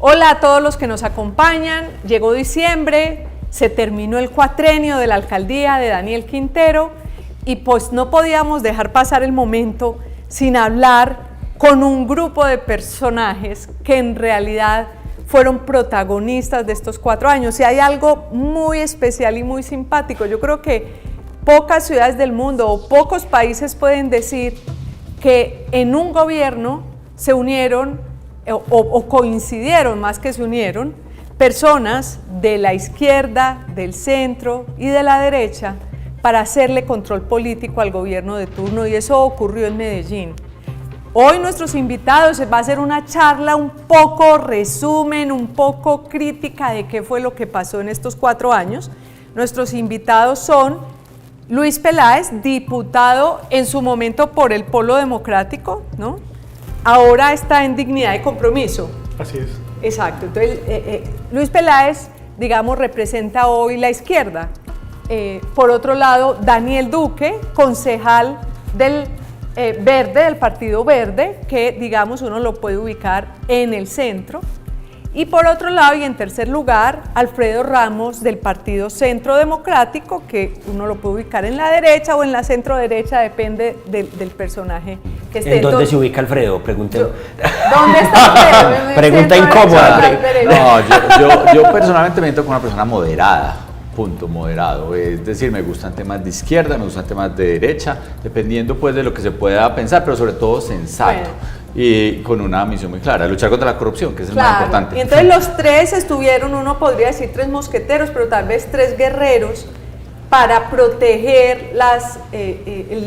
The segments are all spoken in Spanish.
Hola a todos los que nos acompañan. Llegó diciembre, se terminó el cuatrenio de la alcaldía de Daniel Quintero y pues no podíamos dejar pasar el momento sin hablar con un grupo de personajes que en realidad fueron protagonistas de estos 4 años. Y hay algo muy especial y muy simpático. Yo creo que pocas ciudades del mundo o pocos países pueden decir que en un gobierno se unieron o coincidieron, más que se unieron, personas de la izquierda, del centro y de la derecha para hacerle control político al gobierno de turno, y eso ocurrió en Medellín. Hoy nuestros invitados va a ser una charla un poco resumen, un poco crítica de qué fue lo que pasó en estos 4 años. Nuestros invitados son Luis Peláez, diputado en su momento por el Polo Democrático, ¿no? Ahora está en Dignidad y Compromiso. Así es. Exacto. Entonces, Luis Peláez, digamos, representa hoy la izquierda. Por otro lado, Daniel Duque, concejal del Verde, del Partido Verde, que, digamos, uno lo puede ubicar en el centro. Y por otro lado, y en tercer lugar, Alfredo Ramos, del Partido Centro Democrático, que uno lo puede ubicar en la derecha o en la centro derecha, depende del personaje que esté. ¿En dónde se ubica Alfredo? Pregunté. ¿Dónde está Alfredo? Pregunta incómoda. No, yo personalmente me siento como una persona moderada. Punto, moderado, es decir, me gustan temas de izquierda, me gustan temas de derecha, dependiendo pues de lo que se pueda pensar, pero sobre todo sensato. Bueno. Y con una misión muy clara, luchar contra la corrupción, que es el más importante. Y entonces los 3 estuvieron, uno podría decir 3 mosqueteros, pero tal vez 3 guerreros para proteger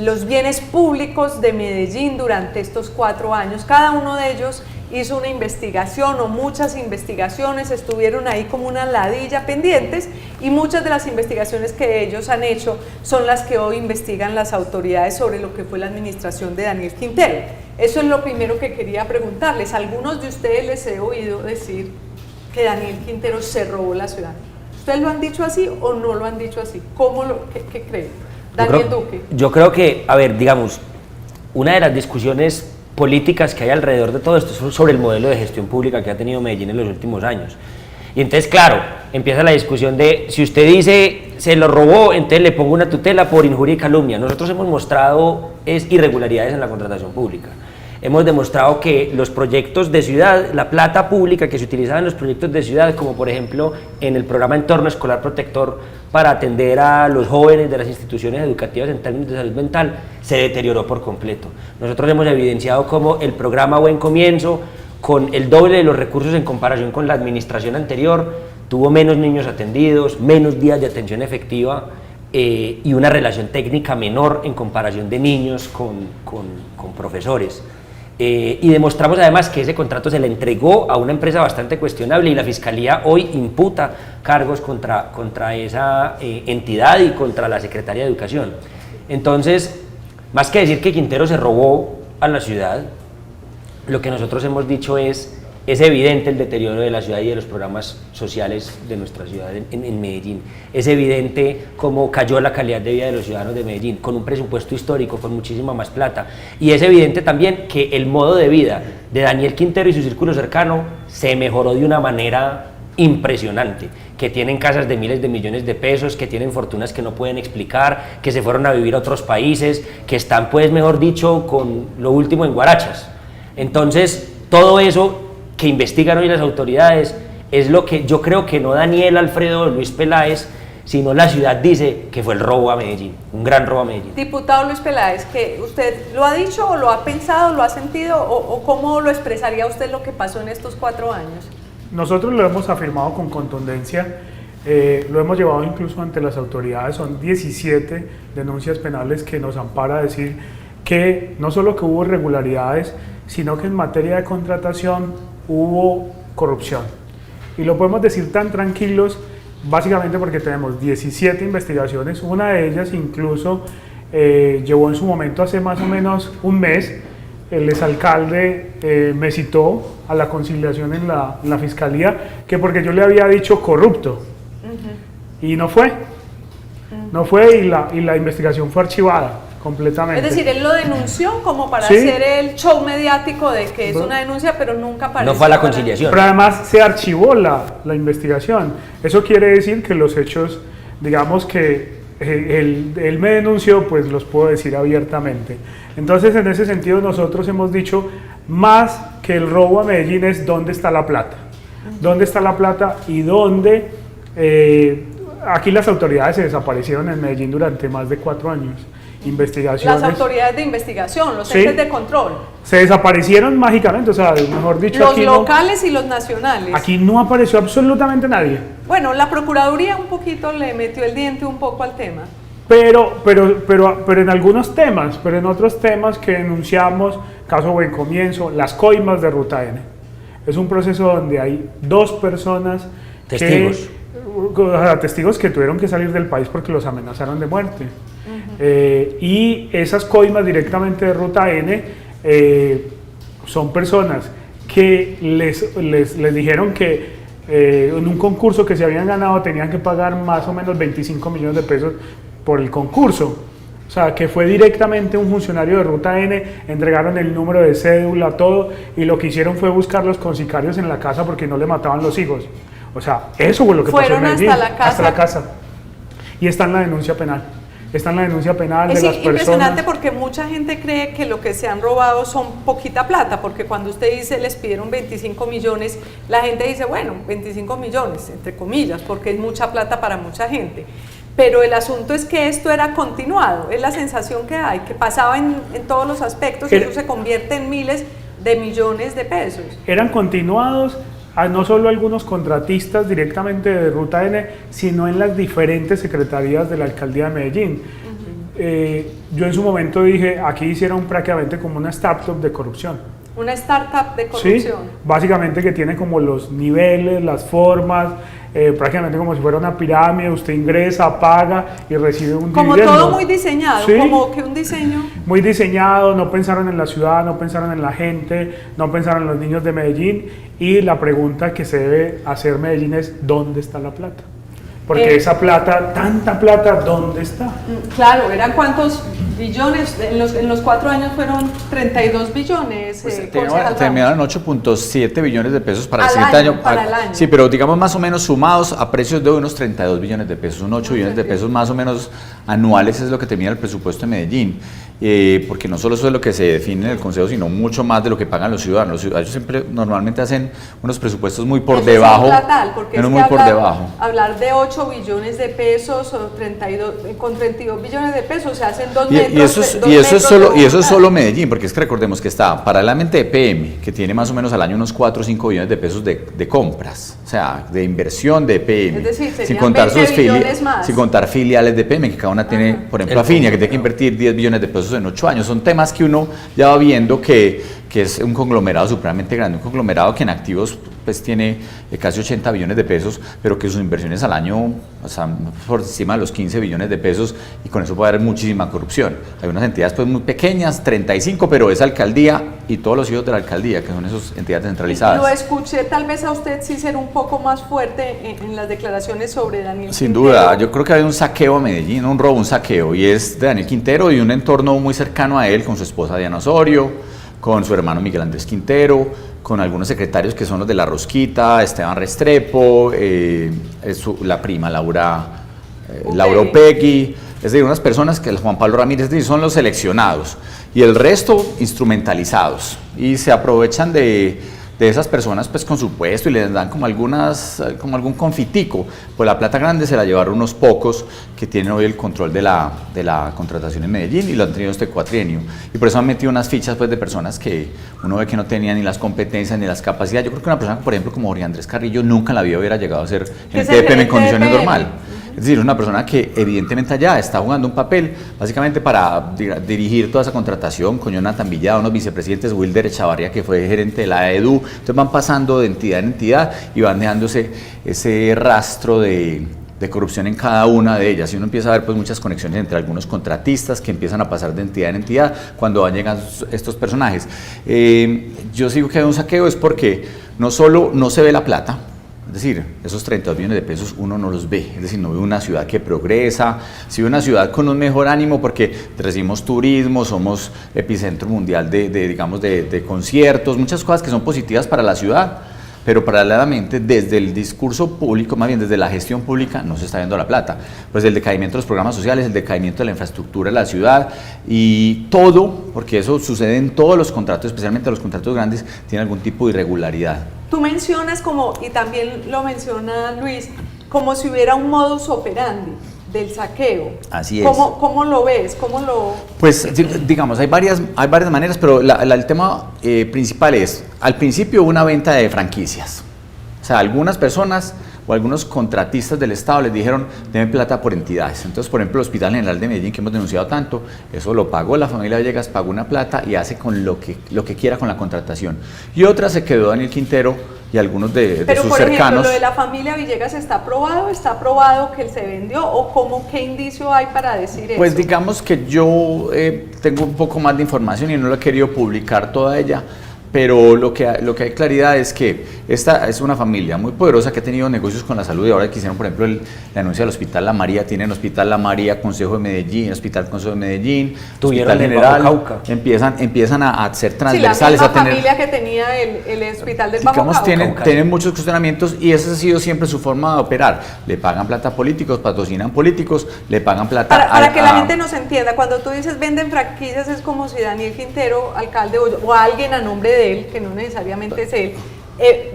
los bienes públicos de Medellín durante estos 4 años. Cada uno de ellos hizo una investigación o muchas investigaciones, estuvieron ahí como una ladilla pendientes, y muchas de las investigaciones que ellos han hecho son las que hoy investigan las autoridades sobre lo que fue la administración de Daniel Quintero. Eso es lo primero que quería preguntarles. Algunos de ustedes les he oído decir que Daniel Quintero se robó la ciudad. ¿Ustedes lo han dicho así o no lo han dicho así? ¿Qué creen? Daniel Duque. Yo creo que, a ver, digamos, una de las discusiones políticas que hay alrededor de todo esto es sobre el modelo de gestión pública que ha tenido Medellín en los últimos años. Y entonces, claro, empieza la discusión de si usted dice se lo robó, entonces le pongo una tutela por injuria y calumnia. Nosotros hemos mostrado irregularidades en la contratación pública. Hemos demostrado que los proyectos de ciudad, la plata pública que se utilizaba en los proyectos de ciudad, como por ejemplo en el programa Entorno Escolar Protector para atender a los jóvenes de las instituciones educativas en términos de salud mental, se deterioró por completo. Nosotros hemos evidenciado cómo el programa Buen Comienzo, con el doble de los recursos en comparación con la administración anterior, tuvo menos niños atendidos, menos días de atención efectiva y una relación técnica menor en comparación de niños con profesores. Y demostramos además que ese contrato se le entregó a una empresa bastante cuestionable, y la Fiscalía hoy imputa cargos contra esa entidad y contra la Secretaría de Educación. Entonces, más que decir que Quintero se robó a la ciudad, lo que nosotros hemos dicho es evidente el deterioro de la ciudad y de los programas sociales de nuestra ciudad en Medellín. Es evidente cómo cayó la calidad de vida de los ciudadanos de Medellín, con un presupuesto histórico, con muchísima más plata. Y es evidente también que el modo de vida de Daniel Quintero y su círculo cercano se mejoró de una manera impresionante, que tienen casas de miles de millones de pesos, que tienen fortunas que no pueden explicar, que se fueron a vivir a otros países, que están, pues, mejor dicho, con lo último en guarachas. Entonces, todo eso que investigan hoy las autoridades es lo que yo creo que no Daniel, Alfredo o Luis Peláez, sino la ciudad dice que fue el robo a Medellín, un gran robo a Medellín. Diputado Luis Peláez, ¿que usted lo ha dicho o lo ha pensado, lo ha sentido, o cómo lo expresaría usted lo que pasó en estos 4 años? Nosotros lo hemos afirmado con contundencia, lo hemos llevado incluso ante las autoridades. Son 17 denuncias penales que nos ampara decir que no solo que hubo irregularidades, sino que en materia de contratación hubo corrupción. Y lo podemos decir tan tranquilos, básicamente porque tenemos 17 investigaciones. Una de ellas incluso llevó en su momento, hace más o menos un mes, el exalcalde me citó a la conciliación en la fiscalía, que porque yo le había dicho corrupto, y no fue, y la investigación fue archivada. completamente. Es decir, él lo denunció como para Sí. hacer el show mediático de que es una denuncia, pero nunca apareció. No fue a la conciliación. Pero además se archivó la investigación. Eso quiere decir que los hechos, digamos que él me denunció, pues los puedo decir abiertamente. Entonces, en ese sentido, nosotros hemos dicho, más que el robo a Medellín es dónde está la plata. ¿Dónde está la plata y dónde? Aquí las autoridades se desaparecieron en Medellín durante más de 4 años. Investigaciones. Las autoridades de investigación, los Sí. entes de control, Se desaparecieron mágicamente, o sea, mejor dicho, los aquí locales y los nacionales. aquí no apareció absolutamente nadie. Bueno, la Procuraduría un poquito le metió el diente un poco al tema. Pero en algunos temas, pero en otros temas que denunciamos, caso Buen Comienzo, las coimas de Ruta N. Es un proceso donde hay 2 personas Testigos. testigos que tuvieron que salir del país porque los amenazaron de muerte. Y esas coimas directamente de Ruta N son personas que les dijeron que en un concurso que se habían ganado tenían que pagar más o menos 25 millones de pesos por el concurso. O sea, que fue directamente un funcionario de Ruta N, entregaron el número de cédula, todo, y lo que hicieron fue buscarlos con sicarios en la casa porque no le mataban los hijos. O sea, eso fue lo que pasó en Fueron Medellín. hasta la casa. Y está en la denuncia penal. Está en la denuncia penal Es de las impresionante personas. porque mucha gente cree que lo que se han robado son poquita plata, porque cuando usted dice les pidieron 25 millones, la gente dice, bueno, 25 millones, entre comillas, porque es mucha plata para mucha gente. Pero el asunto es que esto era continuado, es la sensación que hay, que pasaba en todos los aspectos y eso se convierte en miles de millones de pesos. Eran continuados a no solo algunos contratistas directamente de Ruta N, sino en las diferentes secretarías de la Alcaldía de Medellín. Yo en su momento dije, aquí hicieron prácticamente como una startup de corrupción. Una startup de Sí, corrupción. básicamente que tiene como los niveles, las formas, prácticamente como si fuera una pirámide, usted ingresa, paga y recibe un Como dividendo. todo muy diseñado, Sí. como que un diseño. Muy diseñado, no pensaron en la ciudad, no pensaron en la gente, no pensaron en los niños de Medellín, y la pregunta que se debe hacer Medellín es ¿dónde está la plata? Porque esa plata, tanta plata, ¿dónde está? Claro, ¿eran cuántos billones? En los 4 años fueron 32 billones. concejal Terminaron 8.7 billones de pesos para el Al siguiente año, año. para el año. Sí, pero digamos más o menos sumados a precios de unos 32 billones de pesos, unos 8 billones de pesos más o menos anuales es lo que termina el presupuesto de Medellín. Porque no solo eso es lo que se define en el Consejo, sino mucho más de lo que pagan los ciudadanos. Ellos siempre normalmente hacen unos presupuestos muy por Eso debajo, es un platal, porque pero es muy que por debajo. hablar de 8 billones de pesos o 32, con 32 billones de pesos se hacen 2 Y metros. eso es solo Medellín, porque es que recordemos que está paralelamente EPM, que tiene más o menos al año unos 4 o 5 billones de pesos de compras, o sea, de inversión de EPM. Es decir, sin serían contar 20 billones más. sin contar filiales de EPM, que cada una tiene, por ejemplo, Afinia, que tiene que invertir 10 billones de pesos en 8 años. Son temas que uno ya va viendo que es un conglomerado supremamente grande, un conglomerado que en activos pues tiene casi 80 billones de pesos, pero que sus inversiones al año están por encima de los 15 billones de pesos, y con eso puede haber muchísima corrupción. Hay unas entidades pues muy pequeñas, 35, pero esa alcaldía y todos los hijos de la alcaldía, que son esas entidades centralizadas. Lo escuché tal vez a usted sí ser un poco más fuerte en las declaraciones sobre Daniel Sin Quintero. duda, yo creo que hay un saqueo a Medellín, un robo, un saqueo, y es de Daniel Quintero y un entorno muy cercano a él, con su esposa Diana Osorio, con su hermano Miguel Andrés Quintero, con algunos secretarios que son los de La Rosquita, Esteban Restrepo, la prima Laura Opegui, es decir, unas personas que Juan Pablo Ramírez, es decir, son los seleccionados, y el resto instrumentalizados, y se aprovechan de esas personas pues con su puesto y les dan como algún confitico. Pues la plata grande se la llevaron unos pocos que tienen hoy el control de la contratación en Medellín, y lo han tenido este cuatrienio, y por eso han metido unas fichas pues de personas que uno ve que no tenían ni las competencias ni las capacidades. Yo creo que una persona, por ejemplo, como Jorge Andrés Carrillo nunca en la vida hubiera llegado a ser gerente de EPM en condiciones normales. Es decir, es una persona que evidentemente allá está jugando un papel básicamente para dirigir toda esa contratación, con Jonathan Villada, unos vicepresidentes, Wilder Echavarría, que fue gerente de la EDU. Entonces van pasando de entidad en entidad y van dejándose ese rastro de corrupción en cada una de ellas, y uno empieza a ver pues muchas conexiones entre algunos contratistas que empiezan a pasar de entidad en entidad cuando van llegando estos personajes. Yo sigo que hay un saqueo es porque no solo no se ve la plata, es decir, esos 32 millones de pesos uno no los ve, es decir, no ve una ciudad que progresa, si ve una ciudad con un mejor ánimo porque recibimos turismo, somos epicentro mundial digamos, de conciertos, muchas cosas que son positivas para la ciudad, pero paralelamente desde el discurso público, más bien desde la gestión pública, no se está viendo la plata. Pues el decaimiento de los programas sociales, el decaimiento de la infraestructura de la ciudad y todo, porque eso sucede en todos los contratos, especialmente los contratos grandes, tiene algún tipo de irregularidad. Tú mencionas como, y también lo menciona Luis, como si hubiera un modus operandi del saqueo. Así es. ¿Cómo lo ves? ¿Cómo lo...? Pues digamos, hay varias maneras, pero el tema principal es, al principio hubo una venta de franquicias. O sea, algunas personas o algunos contratistas del Estado les dijeron, denme plata por entidades. Entonces, por ejemplo, el Hospital General de Medellín, que hemos denunciado tanto, eso lo pagó la familia Villegas, pagó una plata y hace con lo que quiera con la contratación. Y otra se quedó Daniel Quintero y algunos de sus cercanos. Pero, por ejemplo, lo de la familia Villegas, ¿está aprobado que él se vendió o qué indicio hay para decir eso? Pues digamos que yo tengo un poco más de información y no lo he querido publicar toda ella, pero lo que hay claridad es que esta es una familia muy poderosa que ha tenido negocios con la salud y ahora que hicieron, por ejemplo, la anuncia del Hospital La María, tienen Hospital La María, Consejo de Medellín, Hospital Consejo de Medellín, Tuvieron Hospital General, Cauca. Empiezan a ser transversales, la a tener... familia que tenía el Hospital del Bajo Digamos, Cauca. tienen muchos cuestionamientos y esa ha sido siempre su forma de operar. Le pagan plata a políticos, patrocinan políticos, le pagan plata Para que la gente nos entienda, cuando tú dices venden franquicias es como si Daniel Quintero, alcalde o alguien a nombre de él, que no necesariamente es él,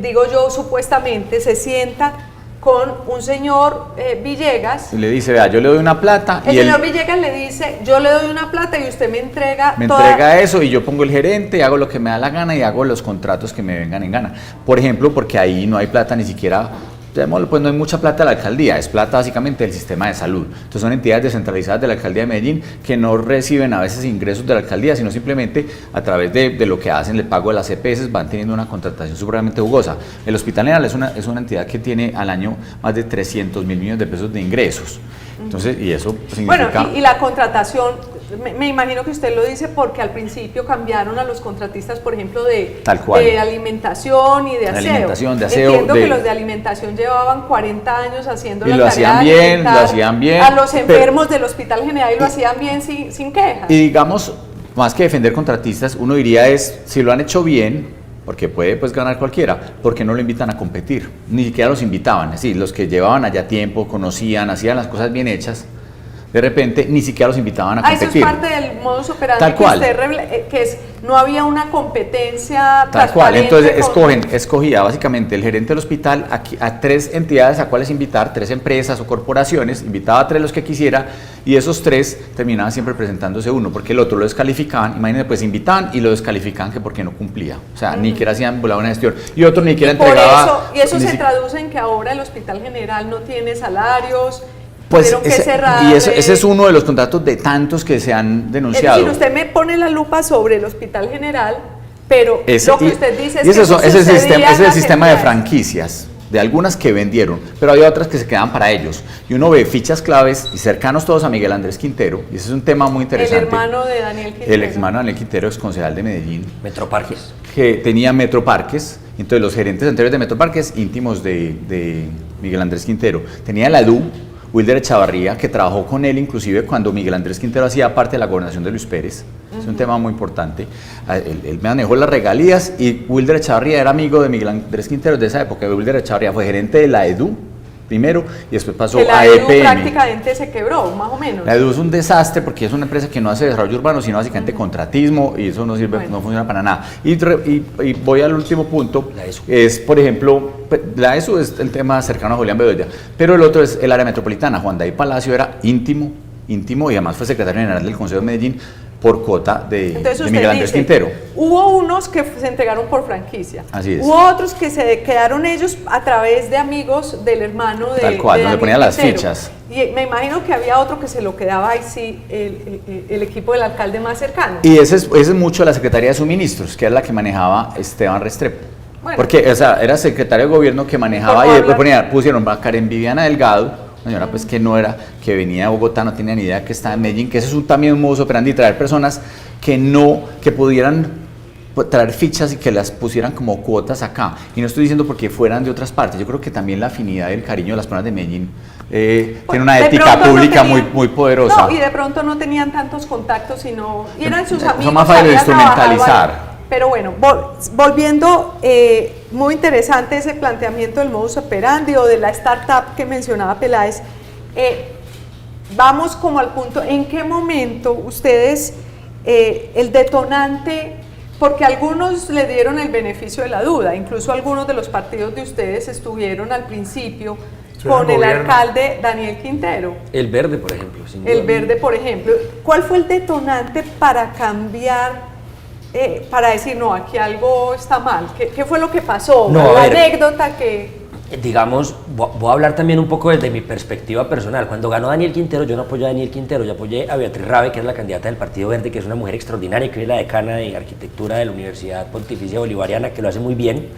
digo yo, supuestamente se sienta con un señor Villegas. Y le dice, vea, yo le doy una plata. El señor Villegas le dice, yo le doy una plata y usted me entrega entrega eso y yo pongo el gerente, hago lo que me da la gana y hago los contratos que me vengan en gana. Por ejemplo, porque ahí no hay plata ni siquiera... Pues no hay mucha plata de la alcaldía, es plata básicamente del sistema de salud. Entonces son entidades descentralizadas de la alcaldía de Medellín que no reciben a veces ingresos de la alcaldía, sino simplemente a través de lo que hacen, el pago de las EPS, van teniendo una contratación supremamente jugosa. El Hospital General es una entidad que tiene al año más de 300.000 millones de pesos de ingresos. Entonces, y eso significa... Bueno, y la contratación, me imagino que usted lo dice porque al principio cambiaron a los contratistas, por ejemplo, de alimentación y de aseo. Entiendo que los de alimentación llevaban 40 años haciendo y la lo tarea hacían de bien, lo hacían bien. a los enfermos del Hospital General y lo hacían bien sin quejas. Y digamos, más que defender contratistas, uno diría es, si lo han hecho bien, porque puede pues ganar cualquiera, porque no lo invitan a competir, ni siquiera los invitaban, es decir, los que llevaban allá tiempo, conocían, hacían las cosas bien hechas, de repente ni siquiera los invitaban a competir. Eso es parte del modus operandi Tal cual. Que es, no había una competencia tal cual, entonces con... escogía básicamente el gerente del hospital a 3 entidades a cuales invitar, 3 empresas o corporaciones, invitaba a 3 los que quisiera y esos 3 terminaban siempre presentándose uno, porque el otro lo descalificaban, imagínense, pues invitaban y lo descalificaban que porque no cumplía, o sea, ni siquiera hacían una gestión y otro ni siquiera entregaba. Y eso se traduce en que ahora el Hospital General no tiene salarios. Pues cerrar, ese es uno de los contratos de tantos que se han denunciado. Es decir, usted me pone la lupa sobre el Hospital General, pero lo que usted dice es que ese es el sistema de franquicias, de algunas que vendieron, pero hay otras que se quedan para ellos. Y uno ve fichas claves y cercanos todos a Miguel Andrés Quintero, y ese es un tema muy interesante. El hermano de Daniel Quintero. El hermano de Daniel Quintero, ex concejal de Medellín. Metroparques. Que tenía Metroparques, entonces los gerentes anteriores de Metroparques, íntimos de Miguel Andrés Quintero. Tenía la EDU, Wilder Echavarría, que trabajó con él inclusive cuando Miguel Andrés Quintero hacía parte de la gobernación de Luis Pérez. Es un tema muy importante. Él manejó las regalías y Wilder Echavarría era amigo de Miguel Andrés Quintero de esa época. Wilder Echavarría fue gerente de la EDU primero y después pasó a EPM. La EDU prácticamente se quebró, más o menos. La EDU es un desastre porque es una empresa que no hace desarrollo urbano, sino básicamente contratismo y eso no sirve, no funciona para nada. Y voy al último punto, es por ejemplo, la ESU es el tema cercano a Julián Bedoya, pero el otro es el área metropolitana. Juan David Palacio era íntimo y además fue secretario general del Consejo de Medellín por cuota de Miguel Andrés Quintero. Hubo unos que se entregaron por franquicia. Así es. Hubo otros que se quedaron ellos a través de amigos del hermano de Tal cual, donde ponían las fichas. Y me imagino que había otro que se lo quedaba ahí sí el equipo del alcalde más cercano. Y ese es mucho la Secretaría de Suministros, que era la que manejaba Esteban Restrepo. Bueno, porque era secretario de gobierno que manejaba y después pusieron a Karen Viviana Delgado, una señora pues que no era, que venía de Bogotá, no tenía ni idea que estaba en Medellín, que ese es también un modus operandi, traer personas que pudieran traer fichas y que las pusieran como cuotas acá. Y no estoy diciendo porque fueran de otras partes, yo creo que también la afinidad y el cariño de las personas de Medellín tiene una ética pública muy poderosa. No, y de pronto no tenían tantos contactos, sino y eran sus amigos. Son más fáciles de instrumentalizar. Pero bueno, volviendo, muy interesante ese planteamiento del modus operandi o de la startup que mencionaba Peláez. Vamos como al punto, ¿en qué momento ustedes, el detonante, porque algunos le dieron el beneficio de la duda, incluso algunos de los partidos de ustedes estuvieron al principio con el alcalde Daniel Quintero? El Verde, por ejemplo. El Verde, por ejemplo. ¿Cuál fue el detonante para cambiar, para decir, no, aquí algo está mal? ¿Qué fue lo que pasó? No, la anécdota que... Digamos, voy a hablar también un poco desde mi perspectiva personal. Cuando ganó Daniel Quintero, yo no apoyé a Daniel Quintero, yo apoyé a Beatriz Rabe, que es la candidata del Partido Verde, que es una mujer extraordinaria, que es la decana de arquitectura de la Universidad Pontificia Bolivariana, que lo hace muy bien.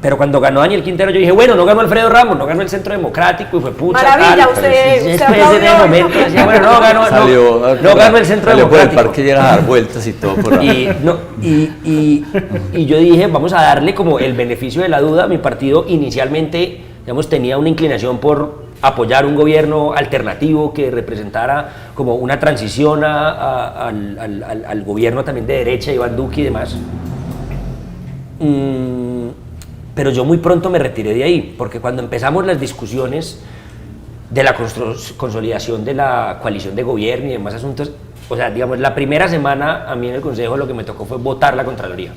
Pero cuando ganó Daniel Quintero, yo dije, bueno, no ganó Alfredo Ramos, no ganó el Centro Democrático, y fue pucha. Maravilla, tal, usted momento decía, bueno, no ganó el Centro Democrático. Por el parque llega a dar vueltas y todo por ahí. Y yo dije, vamos a darle como el beneficio de la duda. Mi partido inicialmente, digamos, tenía una inclinación por apoyar un gobierno alternativo que representara como una transición al gobierno también de derecha, Iván Duque y demás. Pero yo muy pronto me retiré de ahí, porque cuando empezamos las discusiones de la consolidación de la coalición de gobierno y demás asuntos, o sea, digamos, la primera semana a mí en el Consejo lo que me tocó fue votar la Contraloría.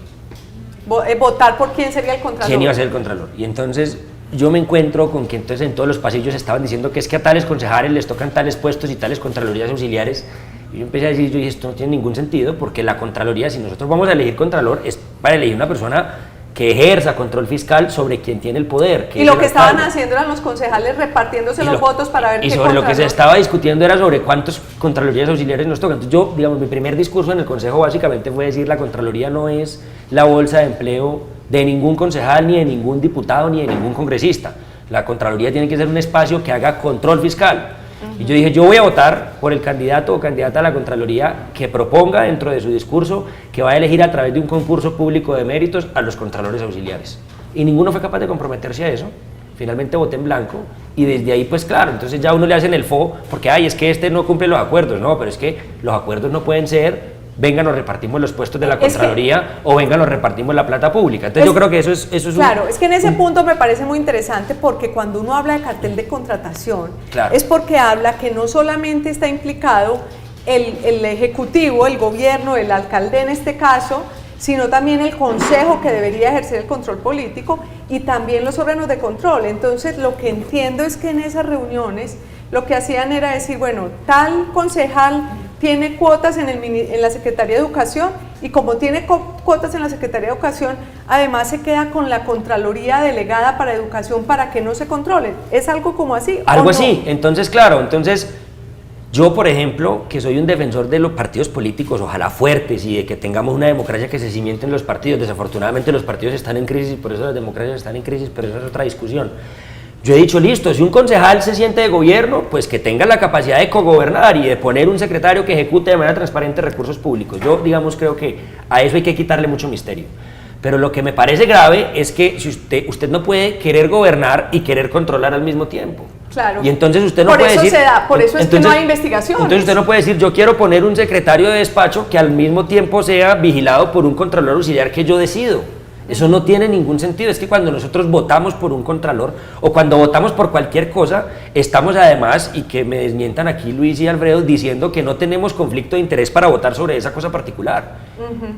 ¿Votar por quién sería el Contralor? ¿Quién iba a ser el Contralor? Y entonces yo me encuentro con que entonces en todos los pasillos estaban diciendo que es que a tales concejales les tocan tales puestos y tales Contralorías auxiliares. Y yo empecé a decir, yo dije, esto no tiene ningún sentido, porque la Contraloría, si nosotros vamos a elegir Contralor, es para elegir una persona que ejerza control fiscal sobre quien tiene el poder. Y lo que estaban haciendo eran los concejales repartiéndose los votos para ver qué sobre lo que se estaba discutiendo era sobre cuántos Contralorías auxiliares nos tocan. Entonces yo, digamos, mi primer discurso en el Consejo básicamente fue decir, la Contraloría no es la bolsa de empleo de ningún concejal, ni de ningún diputado, ni de ningún congresista. La Contraloría tiene que ser un espacio que haga control fiscal. Y yo dije, yo voy a votar por el candidato o candidata a la Contraloría que proponga dentro de su discurso que va a elegir a través de un concurso público de méritos a los Contralores auxiliares. Y ninguno fue capaz de comprometerse a eso. Finalmente voté en blanco y desde ahí, pues claro, entonces ya uno le hacen el fo porque, ay, es que este no cumple los acuerdos. No, pero es que los acuerdos no pueden ser, venga, nos repartimos los puestos de la Contraloría o venga, nos repartimos la plata pública. Entonces yo creo que eso es claro, es que en ese punto me parece muy interesante porque cuando uno habla de cartel de contratación, claro, es porque habla que no solamente está implicado el Ejecutivo, el Gobierno, el alcalde en este caso, sino también el Consejo que debería ejercer el control político y también los órganos de control. Entonces lo que entiendo es que en esas reuniones lo que hacían era decir, bueno, tal concejal tiene cuotas en la Secretaría de Educación y como tiene cuotas en la Secretaría de Educación, además se queda con la Contraloría delegada para Educación para que no se controle. ¿Es algo como así? Algo así. Entonces, claro, yo, por ejemplo, que soy un defensor de los partidos políticos, ojalá fuertes, y de que tengamos una democracia que se cimiente en los partidos. Desafortunadamente los partidos están en crisis, por eso las democracias están en crisis, pero eso es otra discusión. Yo he dicho, listo, si un concejal se siente de gobierno, pues que tenga la capacidad de cogobernar y de poner un secretario que ejecute de manera transparente recursos públicos. Yo, digamos, creo que a eso hay que quitarle mucho misterio. Pero lo que me parece grave es que si usted no puede querer gobernar y querer controlar al mismo tiempo. Claro. Y entonces usted no puede decir... Por eso es que no hay investigaciones. Entonces usted no puede decir, yo quiero poner un secretario de despacho que al mismo tiempo sea vigilado por un contralor auxiliar que yo decido. Eso no tiene ningún sentido. Es que cuando nosotros votamos por un contralor o cuando votamos por cualquier cosa, estamos además, y que me desmientan aquí Luis y Alfredo, diciendo que no tenemos conflicto de interés para votar sobre esa cosa particular.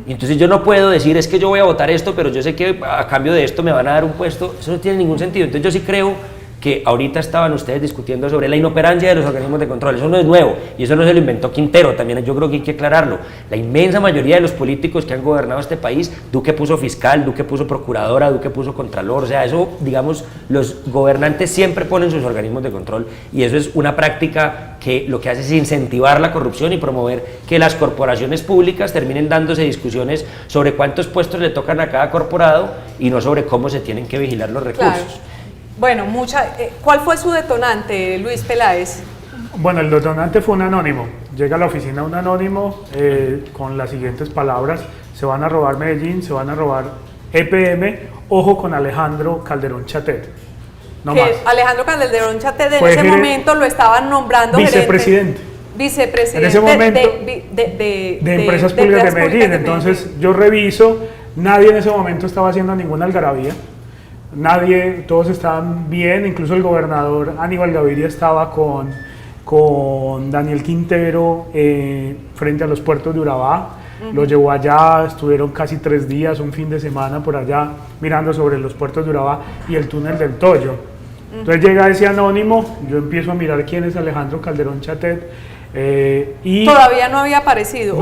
Y entonces yo no puedo decir, es que yo voy a votar esto, pero yo sé que a cambio de esto me van a dar un puesto. Eso no tiene ningún sentido. Entonces yo sí creo que ahorita estaban ustedes discutiendo sobre la inoperancia de los organismos de control. Eso no es nuevo y eso no se lo inventó Quintero, también yo creo que hay que aclararlo. La inmensa mayoría de los políticos que han gobernado este país, Duque puso fiscal, Duque puso procuradora, Duque puso contralor, o sea, eso, digamos, los gobernantes siempre ponen sus organismos de control y eso es una práctica que lo que hace es incentivar la corrupción y promover que las corporaciones públicas terminen dándose discusiones sobre cuántos puestos le tocan a cada corporado y no sobre cómo se tienen que vigilar los recursos. Claro. Bueno, ¿cuál fue su detonante, Luis Peláez? Bueno, el detonante fue un anónimo. Llega a la oficina un anónimo con las siguientes palabras: se van a robar Medellín, se van a robar EPM, ojo con Alejandro Calderón Chatet. No que más. Alejandro Calderón Chatet en Fue ese momento lo estaban nombrando vicepresidente. Vicepresidente En ese momento, de Empresas Públicas de Medellín. Entonces yo reviso, nadie en ese momento estaba haciendo ninguna algarabía, nadie, todos estaban bien, incluso el gobernador Aníbal Gaviria estaba con Daniel Quintero frente a los puertos de Urabá, lo llevó allá, estuvieron casi 3 días, un fin de semana por allá mirando sobre los puertos de Urabá y el túnel del Toyo. Entonces llega ese anónimo, yo empiezo a mirar quién es Alejandro Calderón Chatet, y todavía no había aparecido,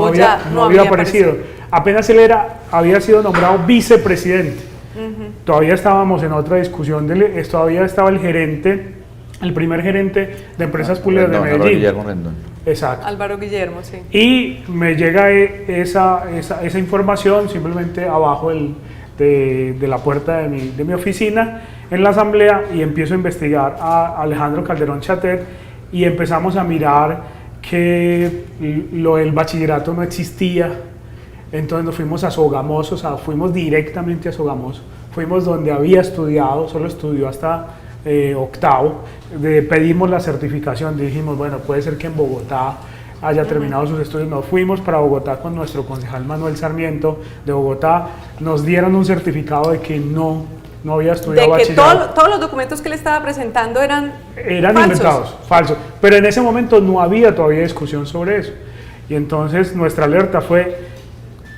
no había aparecido. Apenas él había sido nombrado vicepresidente. Todavía estábamos en otra discusión, todavía estaba el gerente, el primer gerente de Empresas Públicas de Medellín. Guillermo Rendón. Exacto. Álvaro Guillermo, sí. Y me llega esa información simplemente abajo de la puerta de mi oficina en la asamblea, y empiezo a investigar a Alejandro Calderón Chatet y empezamos a mirar que el bachillerato no existía. Entonces nos fuimos a Sogamoso, fuimos directamente a Sogamoso, fuimos donde había estudiado, solo estudió hasta octavo, pedimos la certificación, dijimos, bueno, puede ser que en Bogotá haya terminado sus estudios. Nos fuimos para Bogotá con nuestro concejal Manuel Sarmiento de Bogotá, nos dieron un certificado de que no había estudiado bachillerato. De que todos los documentos que él estaba presentando eran falsos. Inventados, falsos, pero en ese momento no había todavía discusión sobre eso, y entonces nuestra alerta fue: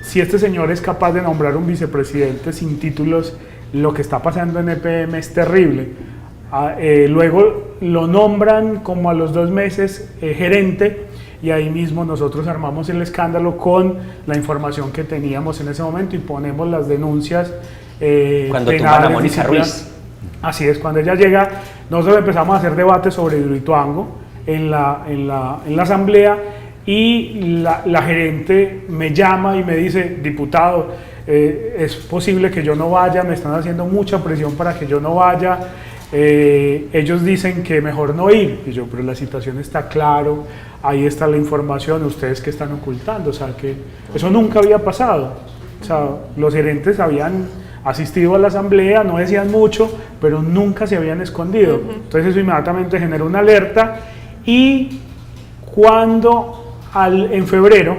si este señor es capaz de nombrar un vicepresidente sin títulos, lo que está pasando en EPM es terrible. Luego lo nombran como a los 2 meses gerente, y ahí mismo nosotros armamos el escándalo con la información que teníamos en ese momento y ponemos las denuncias cuando tumban a Mónica Ruiz. Así es, cuando ella llega, nosotros empezamos a hacer debates sobre Hidroituango en la asamblea, y la gerente me llama y me dice: diputado, es posible que yo no vaya, me están haciendo mucha presión para que yo no vaya, ellos dicen que mejor no ir. Y yo, pero la situación está claro, ahí está la información, ustedes que están ocultando, o sea, que eso nunca había pasado. O sea, los gerentes habían asistido a la asamblea, no decían mucho, pero nunca se habían escondido. Entonces eso inmediatamente generó una alerta, y cuando en febrero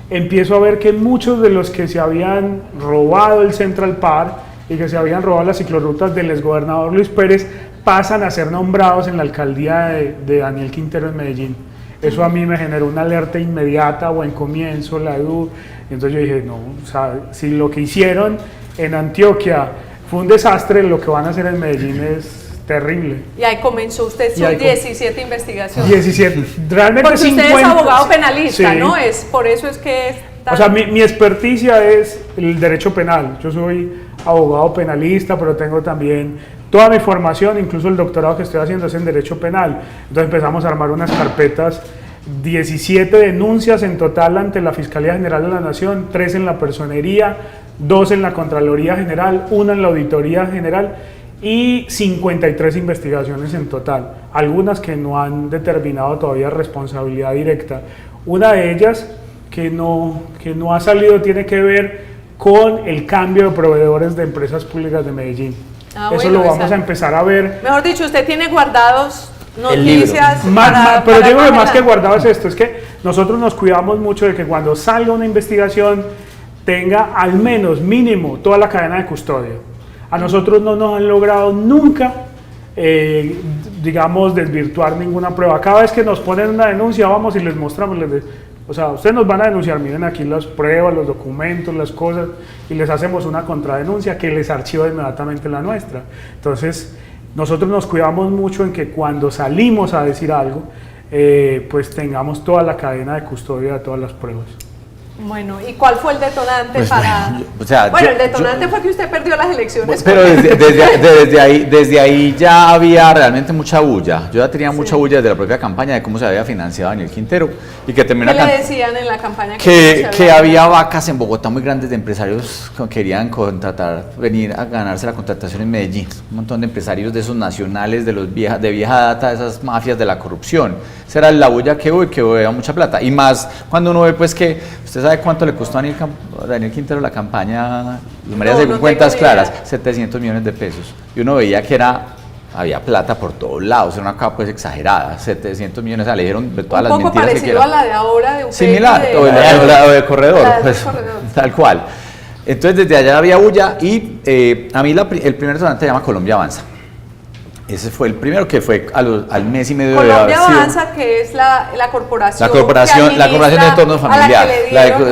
empiezo a ver que muchos de los que se habían robado el Central Park y que se habían robado las ciclorrutas del exgobernador Luis Pérez pasan a ser nombrados en la alcaldía de Daniel Quintero en Medellín. Eso a mí me generó una alerta inmediata, buen comienzo, la EDU. Entonces yo dije, no, o sea, si lo que hicieron en Antioquia fue un desastre, lo que van a hacer en Medellín es terrible. Y ahí comenzó usted sus 17 investigaciones. 17, realmente porque 50. Usted es abogado penalista, sí. ¿no? Por eso es que... O sea, mi experticia es el derecho penal. Yo soy abogado penalista, pero tengo también toda mi formación, incluso el doctorado que estoy haciendo es en derecho penal. Entonces empezamos a armar unas carpetas, 17 denuncias en total ante la Fiscalía General de la Nación, 3 en la Personería, 2 en la Contraloría General, 1 en la Auditoría General, y 53 investigaciones en total, algunas que no han determinado todavía responsabilidad directa. Una de ellas que no ha salido tiene que ver con el cambio de proveedores de Empresas Públicas de Medellín. Eso bueno, lo vamos a empezar a ver. Mejor dicho, usted tiene guardados noticias. Pero digo que más que guardado es esto, es que nosotros nos cuidamos mucho de que cuando salga una investigación tenga al menos mínimo toda la cadena de custodia. A nosotros no nos han logrado nunca, digamos, desvirtuar ninguna prueba. Cada vez que nos ponen una denuncia, vamos y les mostramos, o sea, ustedes nos van a denunciar, miren aquí las pruebas, los documentos, las cosas, y les hacemos una contradenuncia que les archiva inmediatamente la nuestra. Entonces, nosotros nos cuidamos mucho en que cuando salimos a decir algo, pues tengamos toda la cadena de custodia de todas las pruebas. Bueno, ¿y cuál fue el detonante pues para...? El detonante fue que usted perdió las elecciones. Pero desde ahí ya había realmente mucha bulla. Yo ya tenía mucha bulla desde la propia campaña de cómo se había financiado Daniel Quintero. Y que terminó ¿Qué le decían en la campaña? Que había vacas en Bogotá muy grandes de empresarios que querían venir a ganarse la contratación en Medellín. Un montón de empresarios de esos nacionales, de vieja data, de esas mafias de la corrupción. Esa era la bulla que hubo y que había mucha plata. Y más cuando uno ve pues que ¿Usted sabe cuánto le costó a Daniel Quintero la campaña? María, No, según no cuentas tengo ni idea. claras, 700 millones de pesos. Y uno veía que había plata por todos lados, era una cosa pues exagerada, 700 millones, o sea, le dijeron de todas Un las poco mentiras que parecido quieran. a la de ahora de un Similar, o de corredor, pues, corredor. tal cual. Entonces desde allá había bulla y a mí el primer restaurante se llama Colombia Avanza. Ese fue el primero, que fue al mes y medio de haber Colombia sido. Avanza, que es la corporación. La corporación de entorno familiar.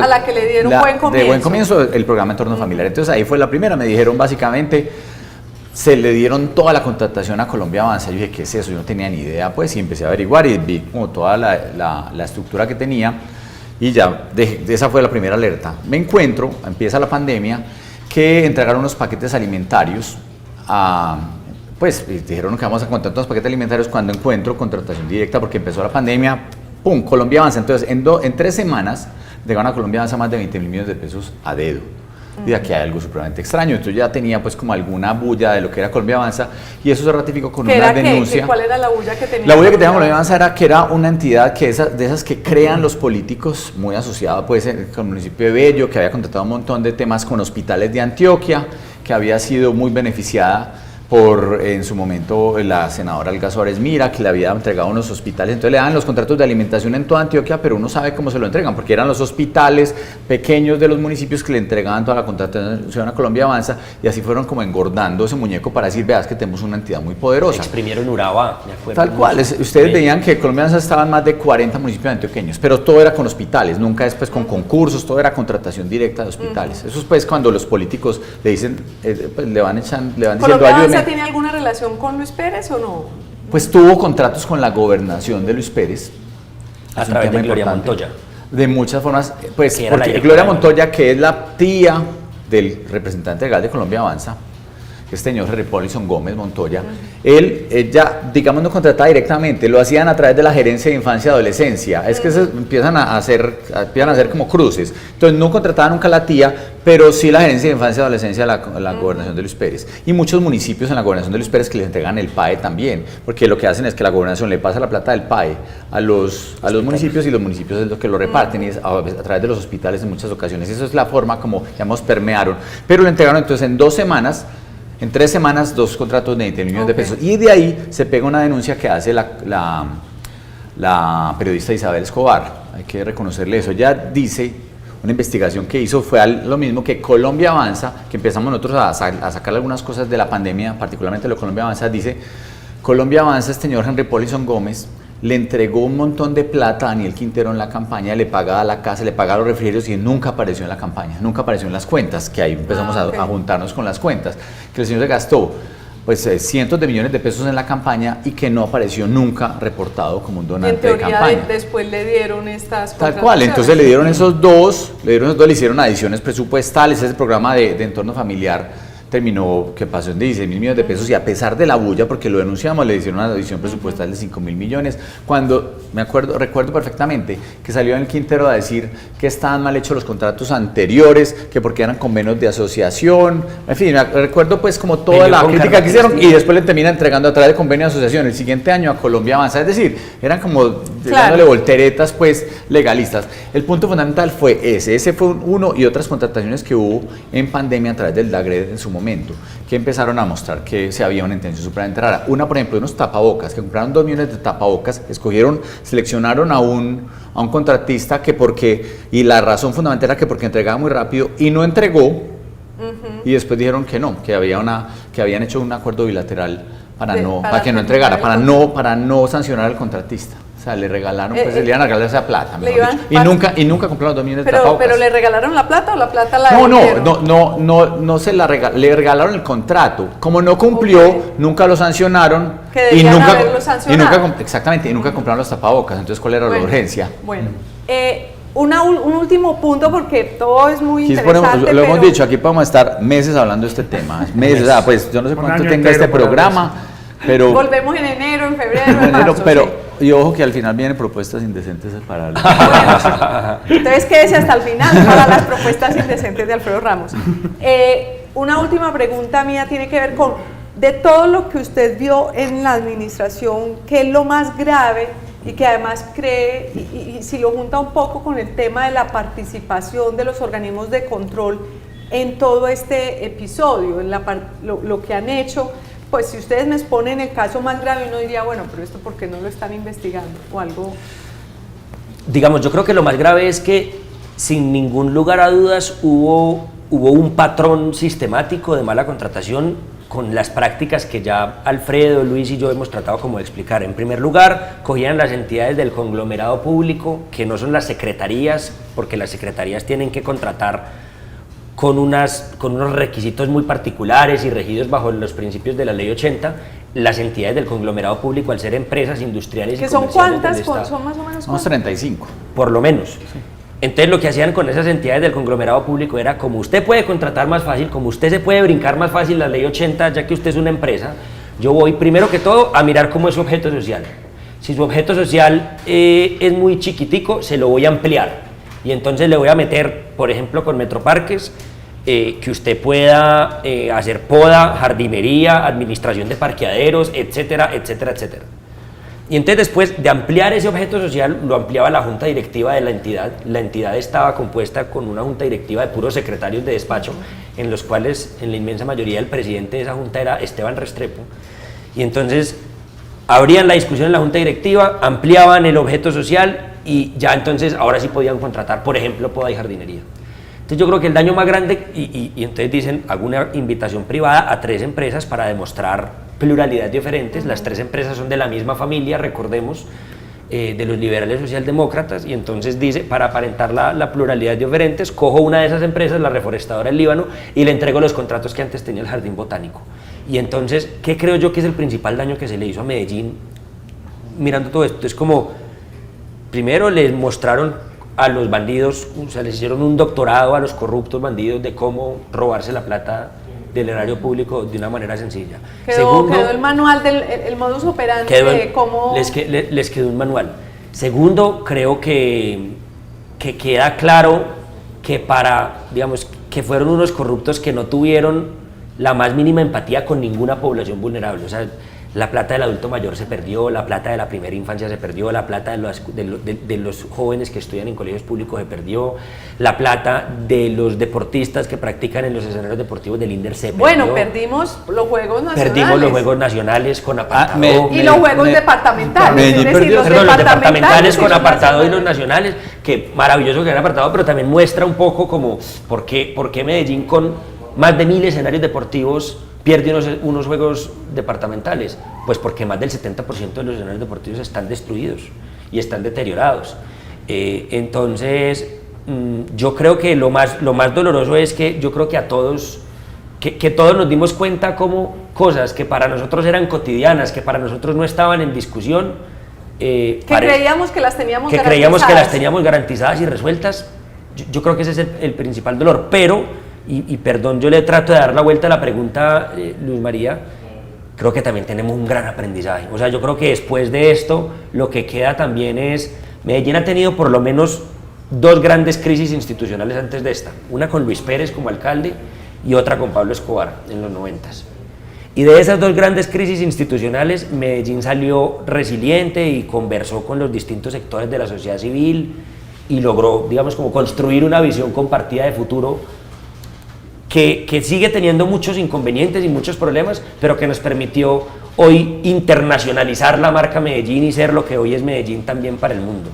A la que le dieron buen comienzo. De buen comienzo el programa entorno familiar. Entonces ahí fue la primera, me dijeron básicamente, se le dieron toda la contratación a Colombia Avanza. Yo dije, ¿qué es eso? Yo no tenía ni idea, pues, y empecé a averiguar y vi como toda la estructura que tenía y ya, esa fue la primera alerta. Me encuentro, empieza la pandemia, que entregaron unos paquetes alimentarios pues dijeron que vamos a contratar unos paquetes alimentarios cuando encuentro contratación directa porque empezó la pandemia, ¡pum! Colombia Avanza. Entonces, en 3 semanas llegaron a Colombia Avanza más de 20 mil millones de pesos a dedo. Y aquí hay algo supremamente extraño. Entonces ya tenía pues como alguna bulla de lo que era Colombia Avanza y eso se ratificó con una denuncia. ¿Cuál era la bulla que tenía? La bulla que tenía Colombia Avanza era que era una entidad de esas que crean los políticos, muy asociada pues con el municipio de Bello, que había contratado un montón de temas con hospitales de Antioquia, que había sido muy beneficiada por en su momento la senadora Olga Suárez Mira, que le había entregado unos hospitales. Entonces le daban los contratos de alimentación en toda Antioquia, pero uno sabe cómo se lo entregan, porque eran los hospitales pequeños de los municipios que le entregaban toda la contratación a Colombia Avanza, y así fueron como engordando ese muñeco para decir, veas que tenemos una entidad muy poderosa. Exprimieron Urabá, me acuerdo. Tal cual, ustedes veían que Colombia Avanza estaban más de 40 municipios antioqueños, pero todo era con hospitales, nunca después con concursos, todo era contratación directa de hospitales. Eso es pues cuando los políticos le dicen, pues, le van diciendo, ayúdeme. ¿Tiene alguna relación con Luis Pérez o no? Pues tuvo contratos con la gobernación de Luis Pérez. A través de Gloria Montoya. De muchas formas, pues Era porque Gloria Montoya, que es la tía del representante legal de Colombia Avanza, que es el señor Henry Paulison Gómez Montoya, ella, digamos, no contrataba directamente, lo hacían a través de la gerencia de infancia y adolescencia. Es que se empiezan a hacer como cruces. Entonces no contrataba nunca a la tía, pero sí la gerencia de infancia y adolescencia de la gobernación de Luis Pérez. Y muchos municipios en la gobernación de Luis Pérez que les entregan el PAE también, porque lo que hacen es que la gobernación le pasa la plata del PAE a los municipios, y los municipios es los que lo reparten, y es a través de los hospitales en muchas ocasiones. Esa es la forma como, digamos, permearon. Pero lo entregaron entonces en 2 semanas. En 3 semanas, 2 contratos de 20 millones de pesos. Y de ahí se pega una denuncia que hace la periodista Isabel Escobar. Hay que reconocerle eso. Ella dice, una investigación que hizo fue lo mismo que Colombia Avanza, que empezamos nosotros a sacar algunas cosas de la pandemia, particularmente lo de Colombia Avanza. Dice, Colombia Avanza, este señor Henry Paulison Gómez, le entregó un montón de plata a Daniel Quintero en la campaña, le pagaba la casa, le pagaba los refrigerios y nunca apareció en la campaña, nunca apareció en las cuentas, que ahí empezamos a juntarnos con las cuentas, que el señor se gastó pues cientos de millones de pesos en la campaña y que no apareció nunca reportado como un donante de campaña. Después le dieron estas tal cual, entonces le dieron esos dos, le hicieron adiciones presupuestales. Ese programa de entorno familiar terminó, que pasó en 16 mil millones de pesos, y a pesar de la bulla, porque lo denunciamos, le hicieron una adición presupuestal de 5 mil millones, cuando recuerdo perfectamente que salió en el Quintero a decir que estaban mal hechos los contratos anteriores, que porque eran convenios de asociación, en fin, recuerdo pues como toda la crítica que hicieron, y después le termina entregando a través de convenio de asociación el siguiente año a Colombia Avanza, es decir, eran como dándole volteretas pues legalistas. El punto fundamental fue ese fue uno, y otras contrataciones que hubo en pandemia a través del DAGRED en su momento, que empezaron a mostrar que se había una intención supremamente rara. Una, por ejemplo, unos tapabocas, que compraron 2 millones de tapabocas, seleccionaron a un contratista y la razón fundamental era que porque entregaba muy rápido y no entregó, y después dijeron que no, que habían hecho un acuerdo bilateral para que no entregara, para no sancionar al contratista. O sea, le regalaron, le iban a regalar esa plata, mejor dicho. Y nunca compraron 2 millones de tapabocas. ¿Pero le regalaron la plata o la plata la no se la regalaron, le regalaron el contrato. Como no cumplió, nunca lo sancionaron. Y nunca exactamente, y nunca compraron los tapabocas. Entonces, ¿cuál era la urgencia? Bueno, un último punto, porque todo es muy interesante. Lo hemos dicho, aquí podemos estar meses hablando de este tema. Meses, o sea, pues yo no sé cuánto tenga este programa, pero... Volvemos en enero, en febrero, en marzo. Pero, y ojo que al final vienen propuestas indecentes para entonces quédese hasta el final para las propuestas indecentes de Alfredo Ramos. Una última pregunta mía tiene que ver con, de todo lo que usted vio en la administración, ¿qué es lo más grave y que además cree, y si lo junta un poco con el tema de la participación de los organismos de control en todo este episodio, en lo que han hecho, pues si ustedes me exponen el caso más grave, uno diría, bueno, pero esto ¿por qué no lo están investigando? O algo... Digamos, yo creo que lo más grave es que sin ningún lugar a dudas hubo un patrón sistemático de mala contratación con las prácticas que ya Alfredo, Luis y yo hemos tratado como de explicar. En primer lugar, cogían las entidades del conglomerado público, que no son las secretarías, porque las secretarías tienen que contratar con unos requisitos muy particulares y regidos bajo los principios de la Ley 80, las entidades del conglomerado público, al ser empresas industriales y comerciales son cuántas, del Estado. son más o menos Unos 35. Por lo menos. Sí. Entonces lo que hacían con esas entidades del conglomerado público era, como usted puede contratar más fácil, como usted se puede brincar más fácil la Ley 80, ya que usted es una empresa, yo voy primero que todo a mirar cómo es su objeto social. Si su objeto social es muy chiquitico, se lo voy a ampliar. Y entonces le voy a meter, por ejemplo, con Metroparques, que usted pueda hacer poda, jardinería, administración de parqueaderos, etcétera, etcétera, etcétera. Y entonces después de ampliar ese objeto social, lo ampliaba la junta directiva de la entidad. La entidad estaba compuesta con una junta directiva de puros secretarios de despacho, en los cuales en la inmensa mayoría el presidente de esa junta era Esteban Restrepo. Y entonces abrían la discusión en la junta directiva, ampliaban el objeto social y ya entonces ahora sí podían contratar, por ejemplo, poda y jardinería. Entonces yo creo que el daño más grande, y entonces dicen, hago una invitación privada a 3 empresas para demostrar pluralidad de oferentes. Las 3 empresas son de la misma familia, recordemos, de los liberales socialdemócratas, y entonces dice, para aparentar la pluralidad de oferentes, cojo una de esas empresas, la reforestadora del Líbano, y le entrego los contratos que antes tenía el Jardín Botánico. Y entonces, ¿qué creo yo que es el principal daño que se le hizo a Medellín mirando todo esto? Es como, primero les mostraron a los bandidos, o sea, les hicieron un doctorado a los corruptos bandidos de cómo robarse la plata del erario público de una manera sencilla. Quedó el manual el modus operandi de cómo... Les quedó un manual. Segundo, creo que queda claro que que fueron unos corruptos que no tuvieron la más mínima empatía con ninguna población vulnerable. O sea, la plata del adulto mayor se perdió, la plata de la primera infancia se perdió, la plata de los jóvenes que estudian en colegios públicos se perdió, la plata de los deportistas que practican en los escenarios deportivos del INDER se perdió. Bueno, perdimos los Juegos Nacionales. Perdimos los Juegos Nacionales con apartado. Y los Juegos departamentales. Es decir, los departamentales con apartado y los nacionales, que maravilloso que han apartado, pero también muestra un poco como por qué Medellín, con más de 1000 escenarios deportivos, pierde unos juegos departamentales. Pues porque más del 70% de los escenarios deportivos están destruidos y están deteriorados. Entonces, yo creo que lo más doloroso es que yo creo que a todos, que todos nos dimos cuenta como cosas que para nosotros eran cotidianas, que para nosotros no estaban en discusión, creíamos que las teníamos garantizadas. Creíamos que las teníamos garantizadas y resueltas. Yo creo que ese es el principal dolor, pero... Y perdón, yo le trato de dar la vuelta a la pregunta, Luz María, creo que también tenemos un gran aprendizaje. O sea, yo creo que después de esto, lo que queda también es, Medellín ha tenido por lo menos 2 grandes crisis institucionales antes de esta, una con Luis Pérez como alcalde y otra con Pablo Escobar en los 90s. Y de esas 2 grandes crisis institucionales, Medellín salió resiliente y conversó con los distintos sectores de la sociedad civil y logró, digamos, como construir una visión compartida de futuro que sigue teniendo muchos inconvenientes y muchos problemas, pero que nos permitió hoy internacionalizar la marca Medellín y ser lo que hoy es Medellín también para el mundo.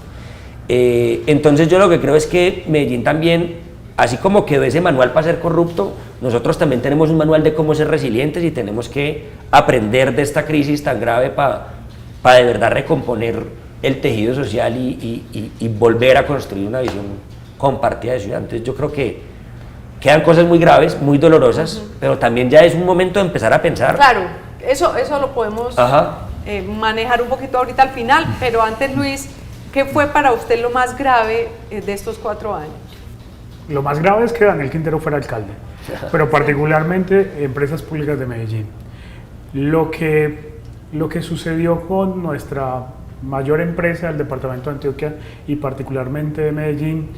Entonces yo lo que creo es que Medellín también, así como quedó ese manual para ser corrupto, nosotros también tenemos un manual de cómo ser resilientes y tenemos que aprender de esta crisis tan grave para de verdad recomponer el tejido social y volver a construir una visión compartida de ciudad. Entonces yo creo que quedan cosas muy graves, muy dolorosas, pero también ya es un momento de empezar a pensar. Claro, eso lo podemos manejar un poquito ahorita al final, pero antes, Luis, ¿qué fue para usted lo más grave de estos 4 años? Lo más grave es que Daniel Quintero fuera alcalde, pero particularmente Empresas Públicas de Medellín. Lo que sucedió con nuestra mayor empresa del departamento de Antioquia y particularmente de Medellín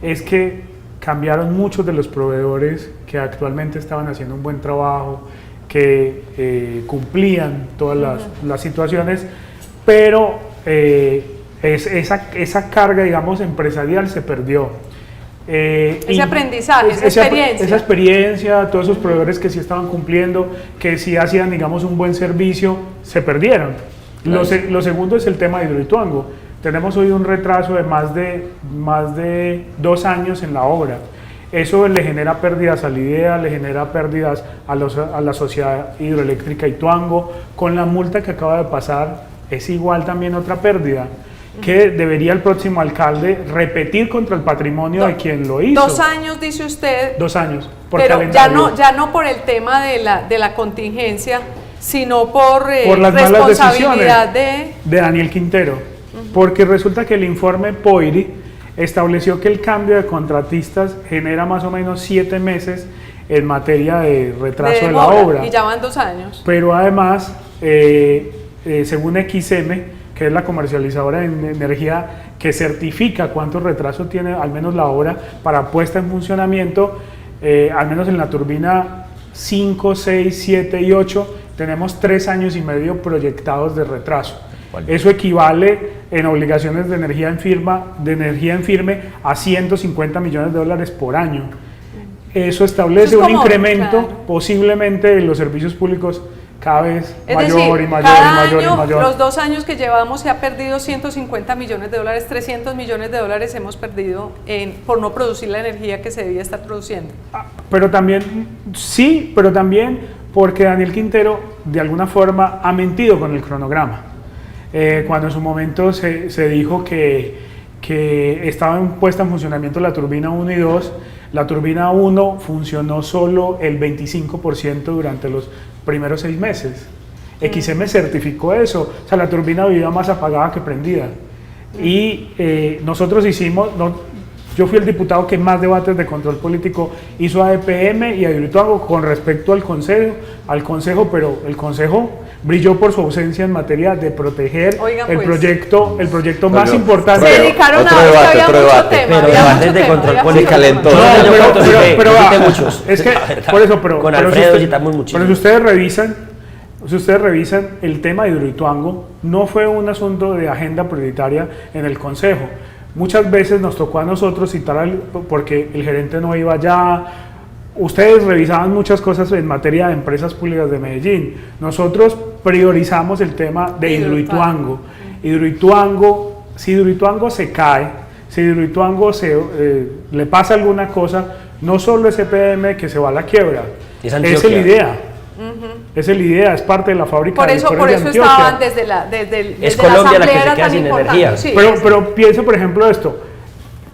es que cambiaron muchos de los proveedores que actualmente estaban haciendo un buen trabajo, que cumplían todas las situaciones, pero esa carga, digamos, empresarial se perdió. Ese aprendizaje, esa experiencia, todos esos proveedores que sí estaban cumpliendo, que sí hacían, digamos, un buen servicio, se perdieron. Claro. Lo segundo es el tema de Hidroituango. Tenemos hoy un retraso de más de 2 años en la obra. Eso le genera pérdidas al IDEA, le genera pérdidas a la Sociedad Hidroeléctrica Ituango. Con la multa que acaba de pasar, es igual también otra pérdida, que debería el próximo alcalde repetir contra el patrimonio de quien lo hizo. 2 años, dice usted. 2 años. Pero ya no por el tema de la contingencia, sino por las responsabilidad de Daniel Quintero. Porque resulta que el informe POIRI estableció que el cambio de contratistas genera más o menos 7 meses en materia de retraso de la obra. Y ya van 2 años. Pero además, según XM, que es la comercializadora de energía que certifica cuánto retraso tiene al menos la obra para puesta en funcionamiento, al menos en la turbina 5, 6, 7 y 8, tenemos 3 años y medio proyectados de retraso. Bueno. Eso equivale en obligaciones de energía en firme a $150 millones por año. Eso establece un incremento posiblemente de los servicios públicos cada vez mayor y mayor. Los 2 años que llevamos se ha perdido $150 millones, $300 millones hemos perdido por no producir la energía que se debía estar produciendo. Pero también porque Daniel Quintero de alguna forma ha mentido con el cronograma. Cuando en su momento se dijo que estaba puesta en funcionamiento la turbina 1 y 2, la turbina 1 funcionó solo el 25% durante los primeros 6 meses. XM certificó eso, o sea, la turbina vivía más apagada que prendida. Y nosotros yo fui el diputado que más debates de control político hizo a EPM y a Hidroituango con respecto al consejo, pero el consejo brilló por su ausencia en materia de proteger el proyecto más importante. Se dedicaron a otro debate. Pero debates de control político calentó. Pero muchos. Es que, por eso, con Alfredo citamos muchísimo. Pero si ustedes revisan el tema de Hidroituango, no fue un asunto de agenda prioritaria en el consejo. Muchas veces nos tocó a nosotros citar porque el gerente no iba allá. Ustedes revisaban muchas cosas en materia de empresas públicas de Medellín. Nosotros priorizamos el tema de Hidroituango. Si Hidroituango se cae, si Hidroituango le pasa alguna cosa, no solo es EPM que se va a la quiebra, es el IDEA. Es el IDEA, es parte de la fábrica por eso estaban desde es Colombia la que se queda sin energía. Sí, pero pienso, por ejemplo, esto,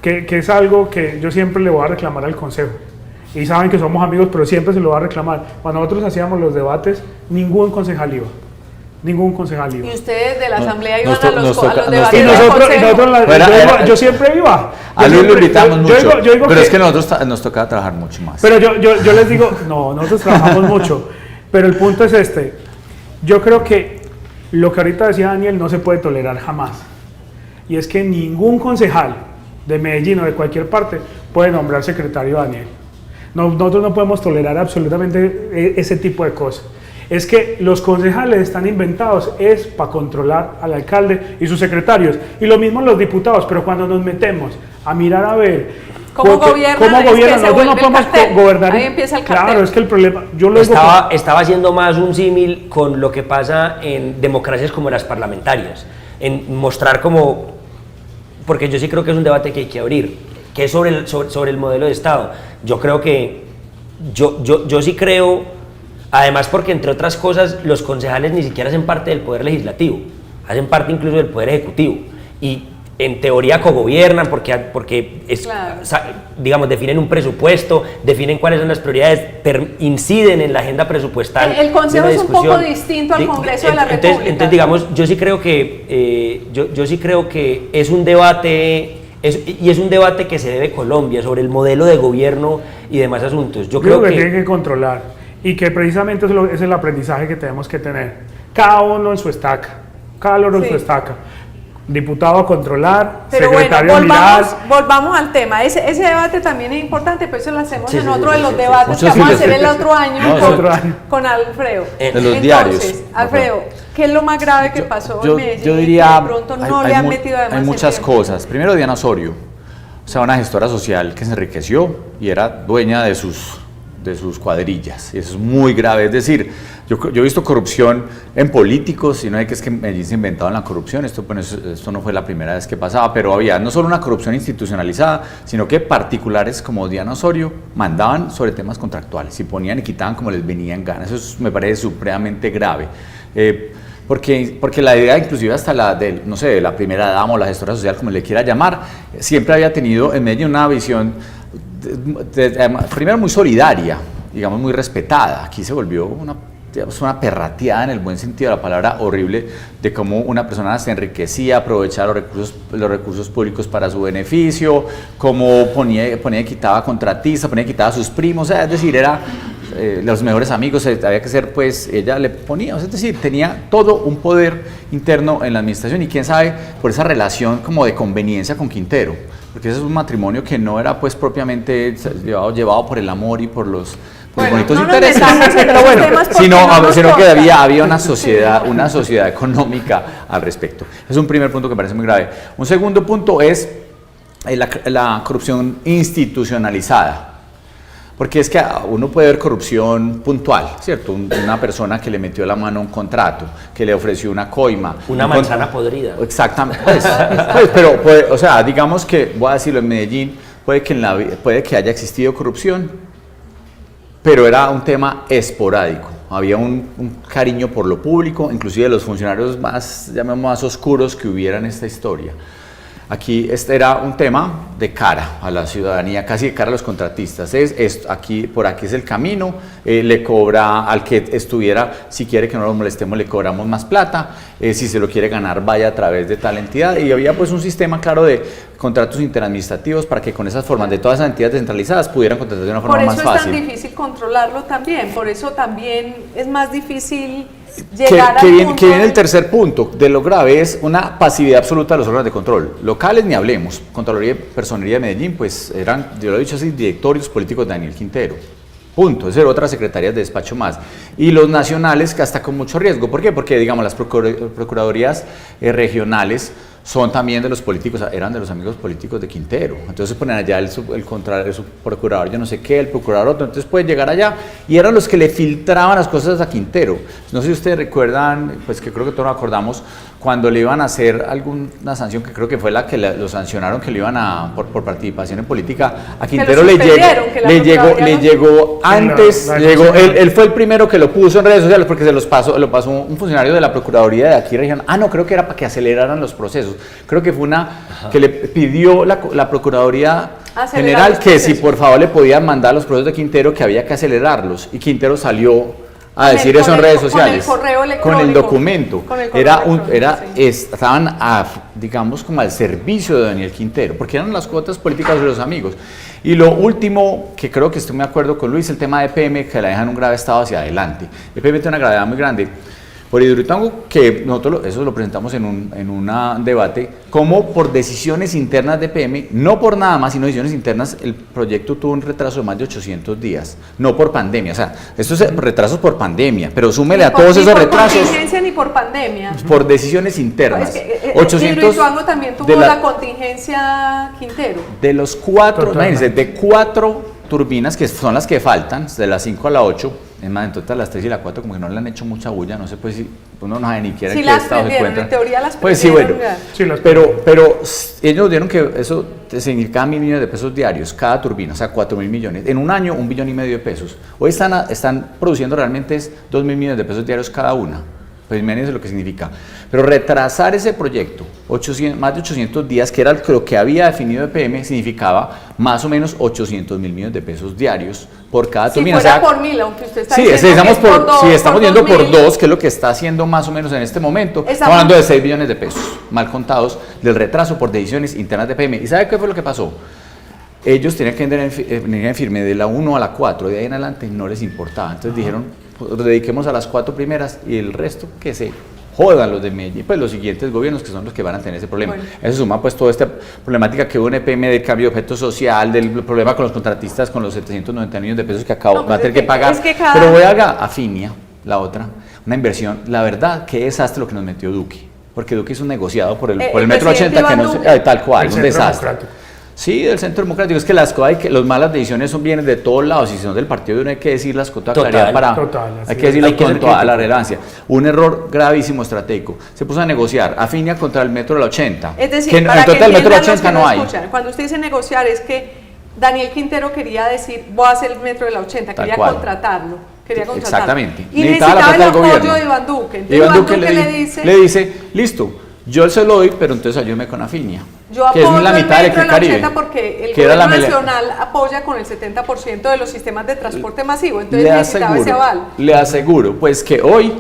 que es algo que yo siempre le voy a reclamar al consejo. Y saben que somos amigos, pero siempre se lo voy a reclamar. Cuando nosotros hacíamos los debates, ningún concejal iba. Y ustedes de la asamblea iban a los debates yo siempre iba. A Luis lo invitamos mucho, pero es que nosotros nos tocaba trabajar mucho más. Pero yo les digo, no, nosotros trabajamos mucho. Pero el punto es este. Yo creo que lo que ahorita decía Daniel no se puede tolerar jamás. Y es que ningún concejal de Medellín o de cualquier parte puede nombrar secretario Daniel. Nosotros no podemos tolerar absolutamente ese tipo de cosas. Es que los concejales están inventados, es para controlar al alcalde y sus secretarios. Y lo mismo los diputados, pero cuando nos metemos a mirar a ver cómo gobiernan, nosotros no podemos gobernar. Ahí empieza el cartel. Claro, es que el problema, estaba haciendo más un símil con lo que pasa en democracias como las parlamentarias, en mostrar porque yo sí creo que es un debate que hay que abrir, que es sobre el modelo de Estado. Yo creo que, yo sí creo, además porque entre otras cosas los concejales ni siquiera hacen parte del poder legislativo, hacen parte incluso del poder ejecutivo y en teoría cogobiernan porque digamos, definen un presupuesto, definen cuáles son las prioridades, inciden en la agenda presupuestal. El Consejo es un poco distinto al Congreso de la República. Entonces digamos, yo sí creo que es un debate. Y es un debate que se debe a Colombia sobre el modelo de gobierno y demás asuntos. Yo creo que tiene que controlar y que precisamente es el aprendizaje que tenemos que tener. Cada uno en su estaca, cada loro en su estaca. Diputado a controlar, pero secretario bueno, mirar. Volvamos al tema. Ese debate también es importante, pero eso lo hacemos en otro de los debates que vamos a hacer el otro año con Alfredo. De los diarios. Alfredo, ¿Qué es lo más grave que pasó en Medellín? Yo diría, Que de pronto no le han metido además hay muchas el tiempo. cosas. Primero, Diana Osorio, o sea, una gestora social que se enriqueció y era dueña de sus cuadrillas. Y eso es muy grave. Es decir, yo he visto corrupción en políticos, y no es que Medellín se inventaron la corrupción, esto no fue la primera vez que pasaba, pero había no solo una corrupción institucionalizada, sino que particulares como Diana Osorio mandaban sobre temas contractuales y ponían y quitaban como les venía en gana. Eso me parece supremamente grave. Porque la idea, inclusive hasta no sé, de la primera dama o la gestora social, como le quiera llamar, siempre había tenido en Medellín una visión, primero muy solidaria, digamos muy respetada. Aquí se volvió una perrateada en el buen sentido de la palabra, horrible, de cómo una persona se enriquecía, aprovechaba los recursos públicos para su beneficio, cómo ponía y quitaba contratistas, ponía y quitaba a sus primos, es decir, era los mejores amigos, había que ser, pues, ella le ponía, es decir, tenía todo un poder interno en la administración, y quién sabe, por esa relación como de conveniencia con Quintero, porque ese es un matrimonio que no era pues propiamente llevado por el amor y por los bonitos intereses, pero bueno, sino que había una sociedad económica al respecto. Es un primer punto que parece muy grave. Un segundo punto es la corrupción institucionalizada. Porque es que uno puede ver corrupción puntual, ¿cierto? Una persona que le metió la mano a un contrato, que le ofreció una coima. Una manzana podrida. Exactamente. Pero, o sea, digamos que, voy a decirlo, en Medellín puede que haya existido corrupción, pero era un tema esporádico. Había un cariño por lo público, inclusive de los funcionarios más, llamemos, más oscuros que hubiera en esta historia. Aquí este era un tema de cara a la ciudadanía, casi de cara a los contratistas. Por aquí es el camino, le cobra al que estuviera, si quiere que no lo molestemos, le cobramos más plata, si se lo quiere ganar, vaya a través de tal entidad. Y había pues un sistema claro de contratos interadministrativos para que con esas formas de todas esas entidades descentralizadas pudieran contratar de una forma más fácil. Por eso es tan difícil controlarlo también, por eso también es más difícil llegar al punto. Que viene el tercer punto de lo grave, es una pasividad absoluta de los órganos de control. Locales ni hablemos, Contraloría y Personería de Medellín, pues eran, yo lo he dicho así, directorios políticos de Daniel Quintero. Punto, es decir, otras secretarías de despacho más. Y los nacionales, que hasta con mucho riesgo. ¿Por qué? Porque, digamos, las procuradurías regionales son también de los políticos, eran de los amigos políticos de Quintero. Entonces ponen allá el procurador, yo no sé qué, el procurador otro, entonces pueden llegar allá, y eran los que le filtraban las cosas a Quintero. No sé si ustedes recuerdan, pues que creo que todos nos acordamos, cuando le iban a hacer alguna sanción, que creo que fue la que lo sancionaron, que le iban a, por participación en política, a Quintero le llegó antes, él fue el primero que lo puso en redes sociales, porque lo pasó un funcionario de la Procuraduría de aquí región. No, creo que era para que aceleraran los procesos. Creo que fue que le pidió la Procuraduría General que si por favor le podían mandar los procesos de Quintero, que había que acelerarlos, y Quintero salió a decir eso en redes sociales, con el documento. Estaban, digamos, como al servicio de Daniel Quintero, porque eran las cuotas políticas de los amigos. Y lo último, que creo que estoy de acuerdo con Luis, el tema de EPM, que la deja en un grave estado hacia adelante. EPM tiene una gravedad muy grande. Por Hidroituango, que nosotros eso lo presentamos en un debate, como por decisiones internas de EPM, no por nada más, sino decisiones internas, el proyecto tuvo un retraso de más de 800 días, no por pandemia, o sea, estos retrasos por pandemia, pero súmele a todos esos retrasos. Ni por contingencia ni por pandemia. Por decisiones internas. Hidroituango también tuvo la contingencia Quintero. De los 4, imagínense, de 4 turbinas, que son las que faltan, de las 5 a la 8, es más, entonces a las 3 y la 4 como que no le han hecho mucha bulla, no sé pues si uno no sabe ni quiera en qué estado se encuentra. En teoría las pues sí, bueno, pero ellos dieron que eso significaba 1.000 millones de pesos diarios cada turbina, o sea 4.000 millones, en un año 1,5 billones de pesos. Hoy están produciendo realmente 2.000 millones de pesos diarios cada una. Pues imagínense lo que significa. Pero retrasar ese proyecto, más de 800 días, que era lo que había definido EPM, significaba más o menos 800.000 millones de pesos diarios por cada turbina. Si fuera por 1.000, aunque usted está diciendo si estamos viendo por 2, que es lo que está haciendo más o menos en este momento, estamos hablando de 6 billones de pesos, mal contados, del retraso por decisiones internas de EPM. ¿Y sabe qué fue lo que pasó? Ellos tenían que venir en firme de la 1 a la 4, de ahí en adelante no les importaba. Entonces dijeron, dediquemos a las 4 primeras y el resto que se jodan los de Medellín, pues los siguientes gobiernos que son los que van a tener ese problema. Bueno. Eso suma pues toda esta problemática que hubo en EPM del cambio de objeto social, del problema con los contratistas, con los 790 millones de pesos que va a tener que pagar. Pero voy a Afinia, la otra, una inversión, la verdad, qué desastre lo que nos metió Duque, porque Duque hizo un negociado por el metro presidente 80 que no tal cual, El un Centro desastre. Democrático. Sí, del Centro Democrático, es que las cosas las malas decisiones vienen de todos lados, y si son del partido de uno hay que decirlas con toda claridad, Total, hay que decirlas hay que con ser toda la crítico. relevancia. Un error gravísimo estratégico. Se puso a negociar Afinia contra el metro de la 80. Es decir, que en para total que el metro de la entiendan los 80 que no hay. escuchan, cuando usted dice negociar es que Daniel Quintero quería decir, voy a hacer el metro de la 80, Tal quería cual. contratarlo. Exactamente. Y Necesitaba necesitaba la plata el del apoyo gobierno. de Iván Duque. Entonces Iván Iván Duque Duque le dice, listo, yo se lo doy, pero entonces ayúdeme con Afinia. yo que es apoyo la el mitad del metro de la Caribe. 80 porque el que era gobierno la nacional apoya con el 70% de los sistemas de transporte masivo. Entonces le necesitaba ese aval. aseguro, pues que hoy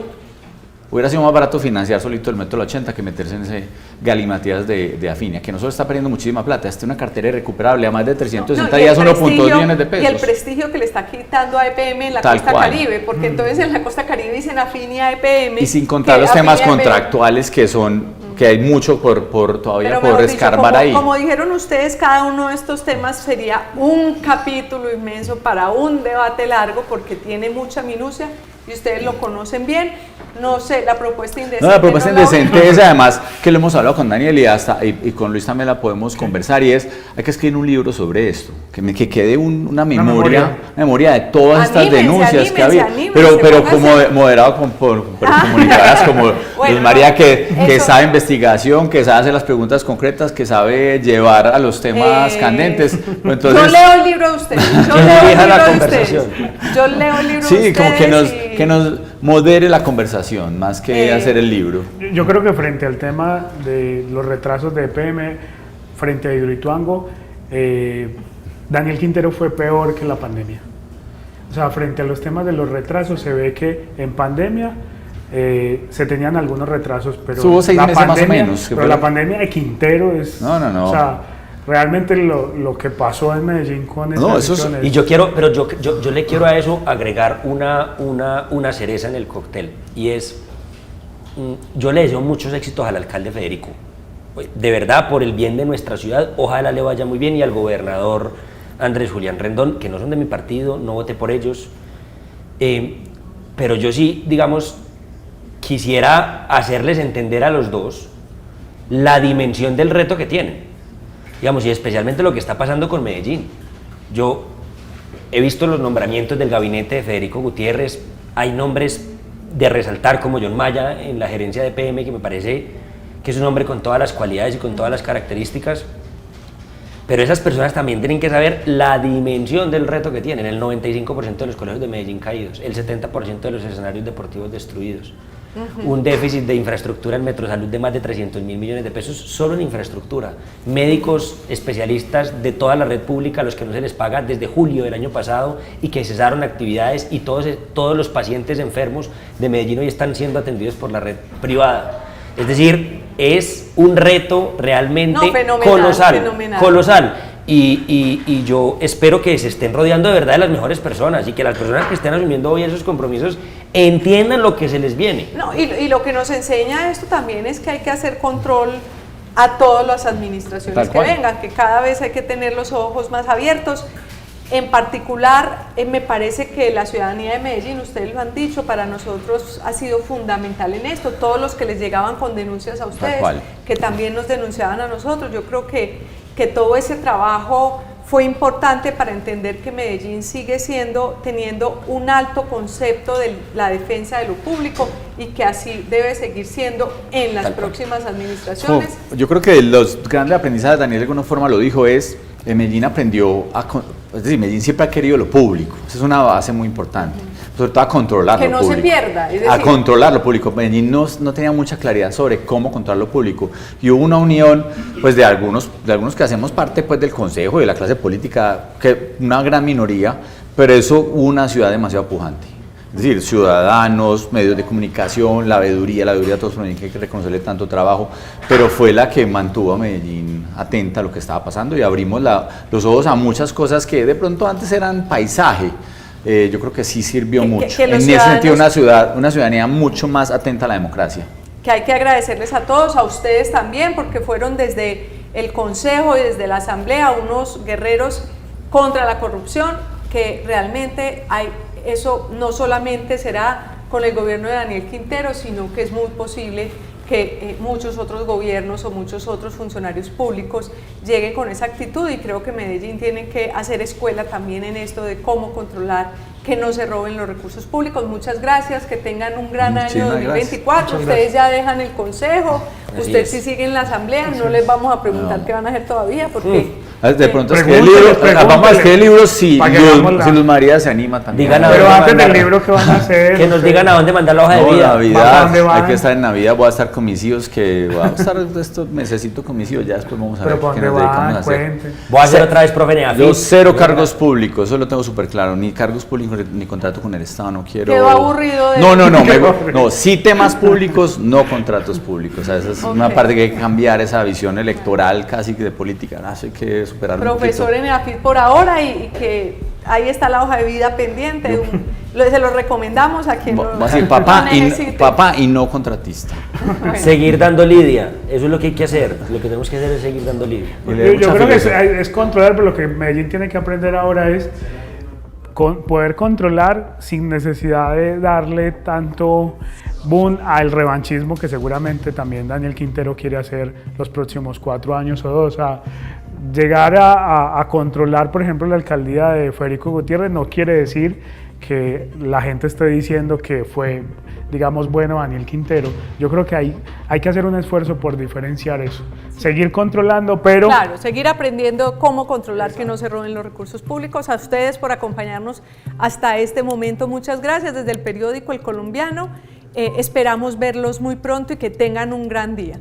hubiera sido más barato financiar solito el metro de la 80 que meterse en ese galimatías de Afinia, que no solo está perdiendo muchísima plata, está una cartera irrecuperable a más de 360 No, y el días, 1.2 prestigio- millones de pesos. Y el prestigio que le está quitando a EPM en la Tal costa cual. Caribe, porque entonces en la costa Caribe dicen Afinia EPM. Y sin contar que los temas Afinia EPM. contractuales que hay mucho todavía Pero por mejor dicho, escarbar ahí. como dijeron ustedes, cada uno de estos temas sería un capítulo inmenso para un debate largo porque tiene mucha minucia y ustedes lo conocen bien. No sé, la propuesta indecente. No, la propuesta no la indecente oí. es además que lo hemos hablado con Daniel y con Luis también la podemos conversar, y es, hay que escribir un libro sobre esto, que quede una memoria de todas estas Anímense, denuncias que anímense, había, anímense, pero pónganse. como moderado por comunicadoras como Bueno, Luz María, que eso- sabe investigación, que sabe hacer las preguntas concretas, que sabe llevar a los temas candentes. Entonces, yo leo el libro de ustedes. Yo Que leo el dirija la libro de conversación. ustedes. Yo leo el libro de sí, ustedes. como y- que nos modere la conversación más que hacer el libro. Yo creo que frente al tema de los retrasos de EPM, frente a Hidroituango, Daniel Quintero fue peor que la pandemia. O sea, frente a los temas de los retrasos, se ve que en pandemia se tenían algunos retrasos, pero Estuvo 6 la meses más o pandemia- menos, que Pero fue la la- pandemia de Quintero es... No. O sea, realmente lo que pasó en Medellín con No, esas eso es- elecciones- Y yo le quiero a eso agregar una cereza en el cóctel, y es, yo le deseo muchos éxitos al alcalde Federico, de verdad, por el bien de nuestra ciudad, ojalá le vaya muy bien, y al gobernador Andrés Julián Rendón, que no son de mi partido, no voté por ellos, pero yo sí, digamos, quisiera hacerles entender a los dos la dimensión del reto que tienen, digamos, y especialmente lo que está pasando con Medellín. Yo he visto los nombramientos del gabinete de Federico Gutiérrez, hay nombres de resaltar como John Maya en la gerencia de PM, que me parece que es un hombre con todas las cualidades y con todas las características, pero esas personas también tienen que saber la dimensión del reto que tienen, el 95% de los colegios de Medellín caídos, el 70% de los escenarios deportivos destruidos, un déficit de infraestructura en Metrosalud de más de 300.000 millones de pesos solo en infraestructura, médicos especialistas de toda la red pública a los que no se les paga desde julio del año pasado y que cesaron actividades, y todos los pacientes enfermos de Medellín hoy están siendo atendidos por la red privada. Es decir, es un reto realmente No, fenomenal, fenomenal. colosal. Y yo espero que se estén rodeando de verdad de las mejores personas, y que las personas que estén asumiendo hoy esos compromisos entiendan lo que se les viene. No, y lo que nos enseña esto también es que hay que hacer control a todas las administraciones Tal que cual. vengan, que cada vez hay que tener los ojos más abiertos. En particular, me parece que la ciudadanía de Medellín, ustedes lo han dicho, para nosotros ha sido fundamental en esto. Todos los que les llegaban con denuncias a ustedes, cual. que también nos denunciaban a nosotros, yo creo que todo ese trabajo fue importante para entender que Medellín sigue teniendo un alto concepto de la defensa de lo público, y que así debe seguir siendo en las Tal cual. próximas administraciones. Yo creo que los grandes aprendizajes, Daniel de alguna forma lo dijo, es Medellín aprendió es decir, Medellín siempre ha querido lo público, esa es una base muy importante, sobre todo a controlar Que lo no se público. pierda, es A decir- controlar lo público. Medellín no tenía mucha claridad sobre cómo controlar lo público, y hubo una unión pues de algunos que hacemos parte pues del consejo y de la clase política, que una gran minoría, pero eso hubo una ciudad demasiado pujante. Es decir, ciudadanos, medios de comunicación, la veeduría todos tienen que reconocerle tanto trabajo, pero fue la que mantuvo a Medellín atenta a lo que estaba pasando, y abrimos los ojos a muchas cosas que de pronto antes eran paisaje. Yo creo que sí sirvió mucho. que En los ese sentido, ciudadanos- una ciudadanía mucho más atenta a la democracia. Que hay que agradecerles a todos, a ustedes también, porque fueron desde el Consejo y desde la Asamblea unos guerreros contra la corrupción, que realmente eso no solamente será con el gobierno de Daniel Quintero, sino que es muy posible que muchos otros gobiernos o muchos otros funcionarios públicos lleguen con esa actitud, y creo que Medellín tiene que hacer escuela también en esto de cómo controlar que no se roben los recursos públicos. Muchas gracias, que tengan un gran año 2024. Ustedes ya dejan el consejo, usted sí sigue en la asamblea, no les vamos a preguntar qué van a hacer todavía, porque de pronto Pregúntele, vamos a escribir el libro si para que hagamos la- Luz María se anima también. Digan a Pero dónde antes del mandar- libro, ¿qué van a hacer? Que nos digan a dónde mandar la hoja de No, vida. ¿Para Navidad, dónde van? hay que estar en Navidad, voy a estar con mis hijos, que voy a estar estos mesecitos con mis hijos, ya después vamos a Pero ver ¿para qué dónde nos dedicamos a van? hacer. Cuenten. Voy a hacer otra vez, profe Neafit. Yo cero cargos públicos, eso lo tengo súper claro, ni cargos públicos ni contrato con el Estado, no quiero... Quedó aburrido de- No, Quedó aburrido. no, sí temas públicos, no contratos públicos, o sea, esa es una Ok. parte que hay que cambiar, esa visión electoral casi que de política, no, eso hay que superar un profesor poquito. en EAFIT por ahora, y que ahí está la hoja de vida pendiente, se lo recomendamos a quien Va lo a decir lo papá necesite. y no contratista. Seguir dando lidia, eso es lo que hay que hacer. Lo que tenemos que hacer es seguir dando lidia. Y le doy Yo mucha creo que filosofía. es controlar, pero lo que Medellín tiene que aprender ahora es poder controlar sin necesidad de darle tanto boom al revanchismo que seguramente también Daniel Quintero quiere hacer los próximos 4 años o 2. O sea, llegar a controlar, por ejemplo, la alcaldía de Federico Gutiérrez no quiere decir que la gente esté diciendo que fue, digamos, bueno Daniel Quintero. Yo creo que hay que hacer un esfuerzo por diferenciar eso. Seguir controlando, pero... Claro, seguir aprendiendo cómo controlar que no se roben los recursos públicos. A ustedes por acompañarnos hasta este momento, muchas gracias. Desde el periódico El Colombiano, esperamos verlos muy pronto y que tengan un gran día.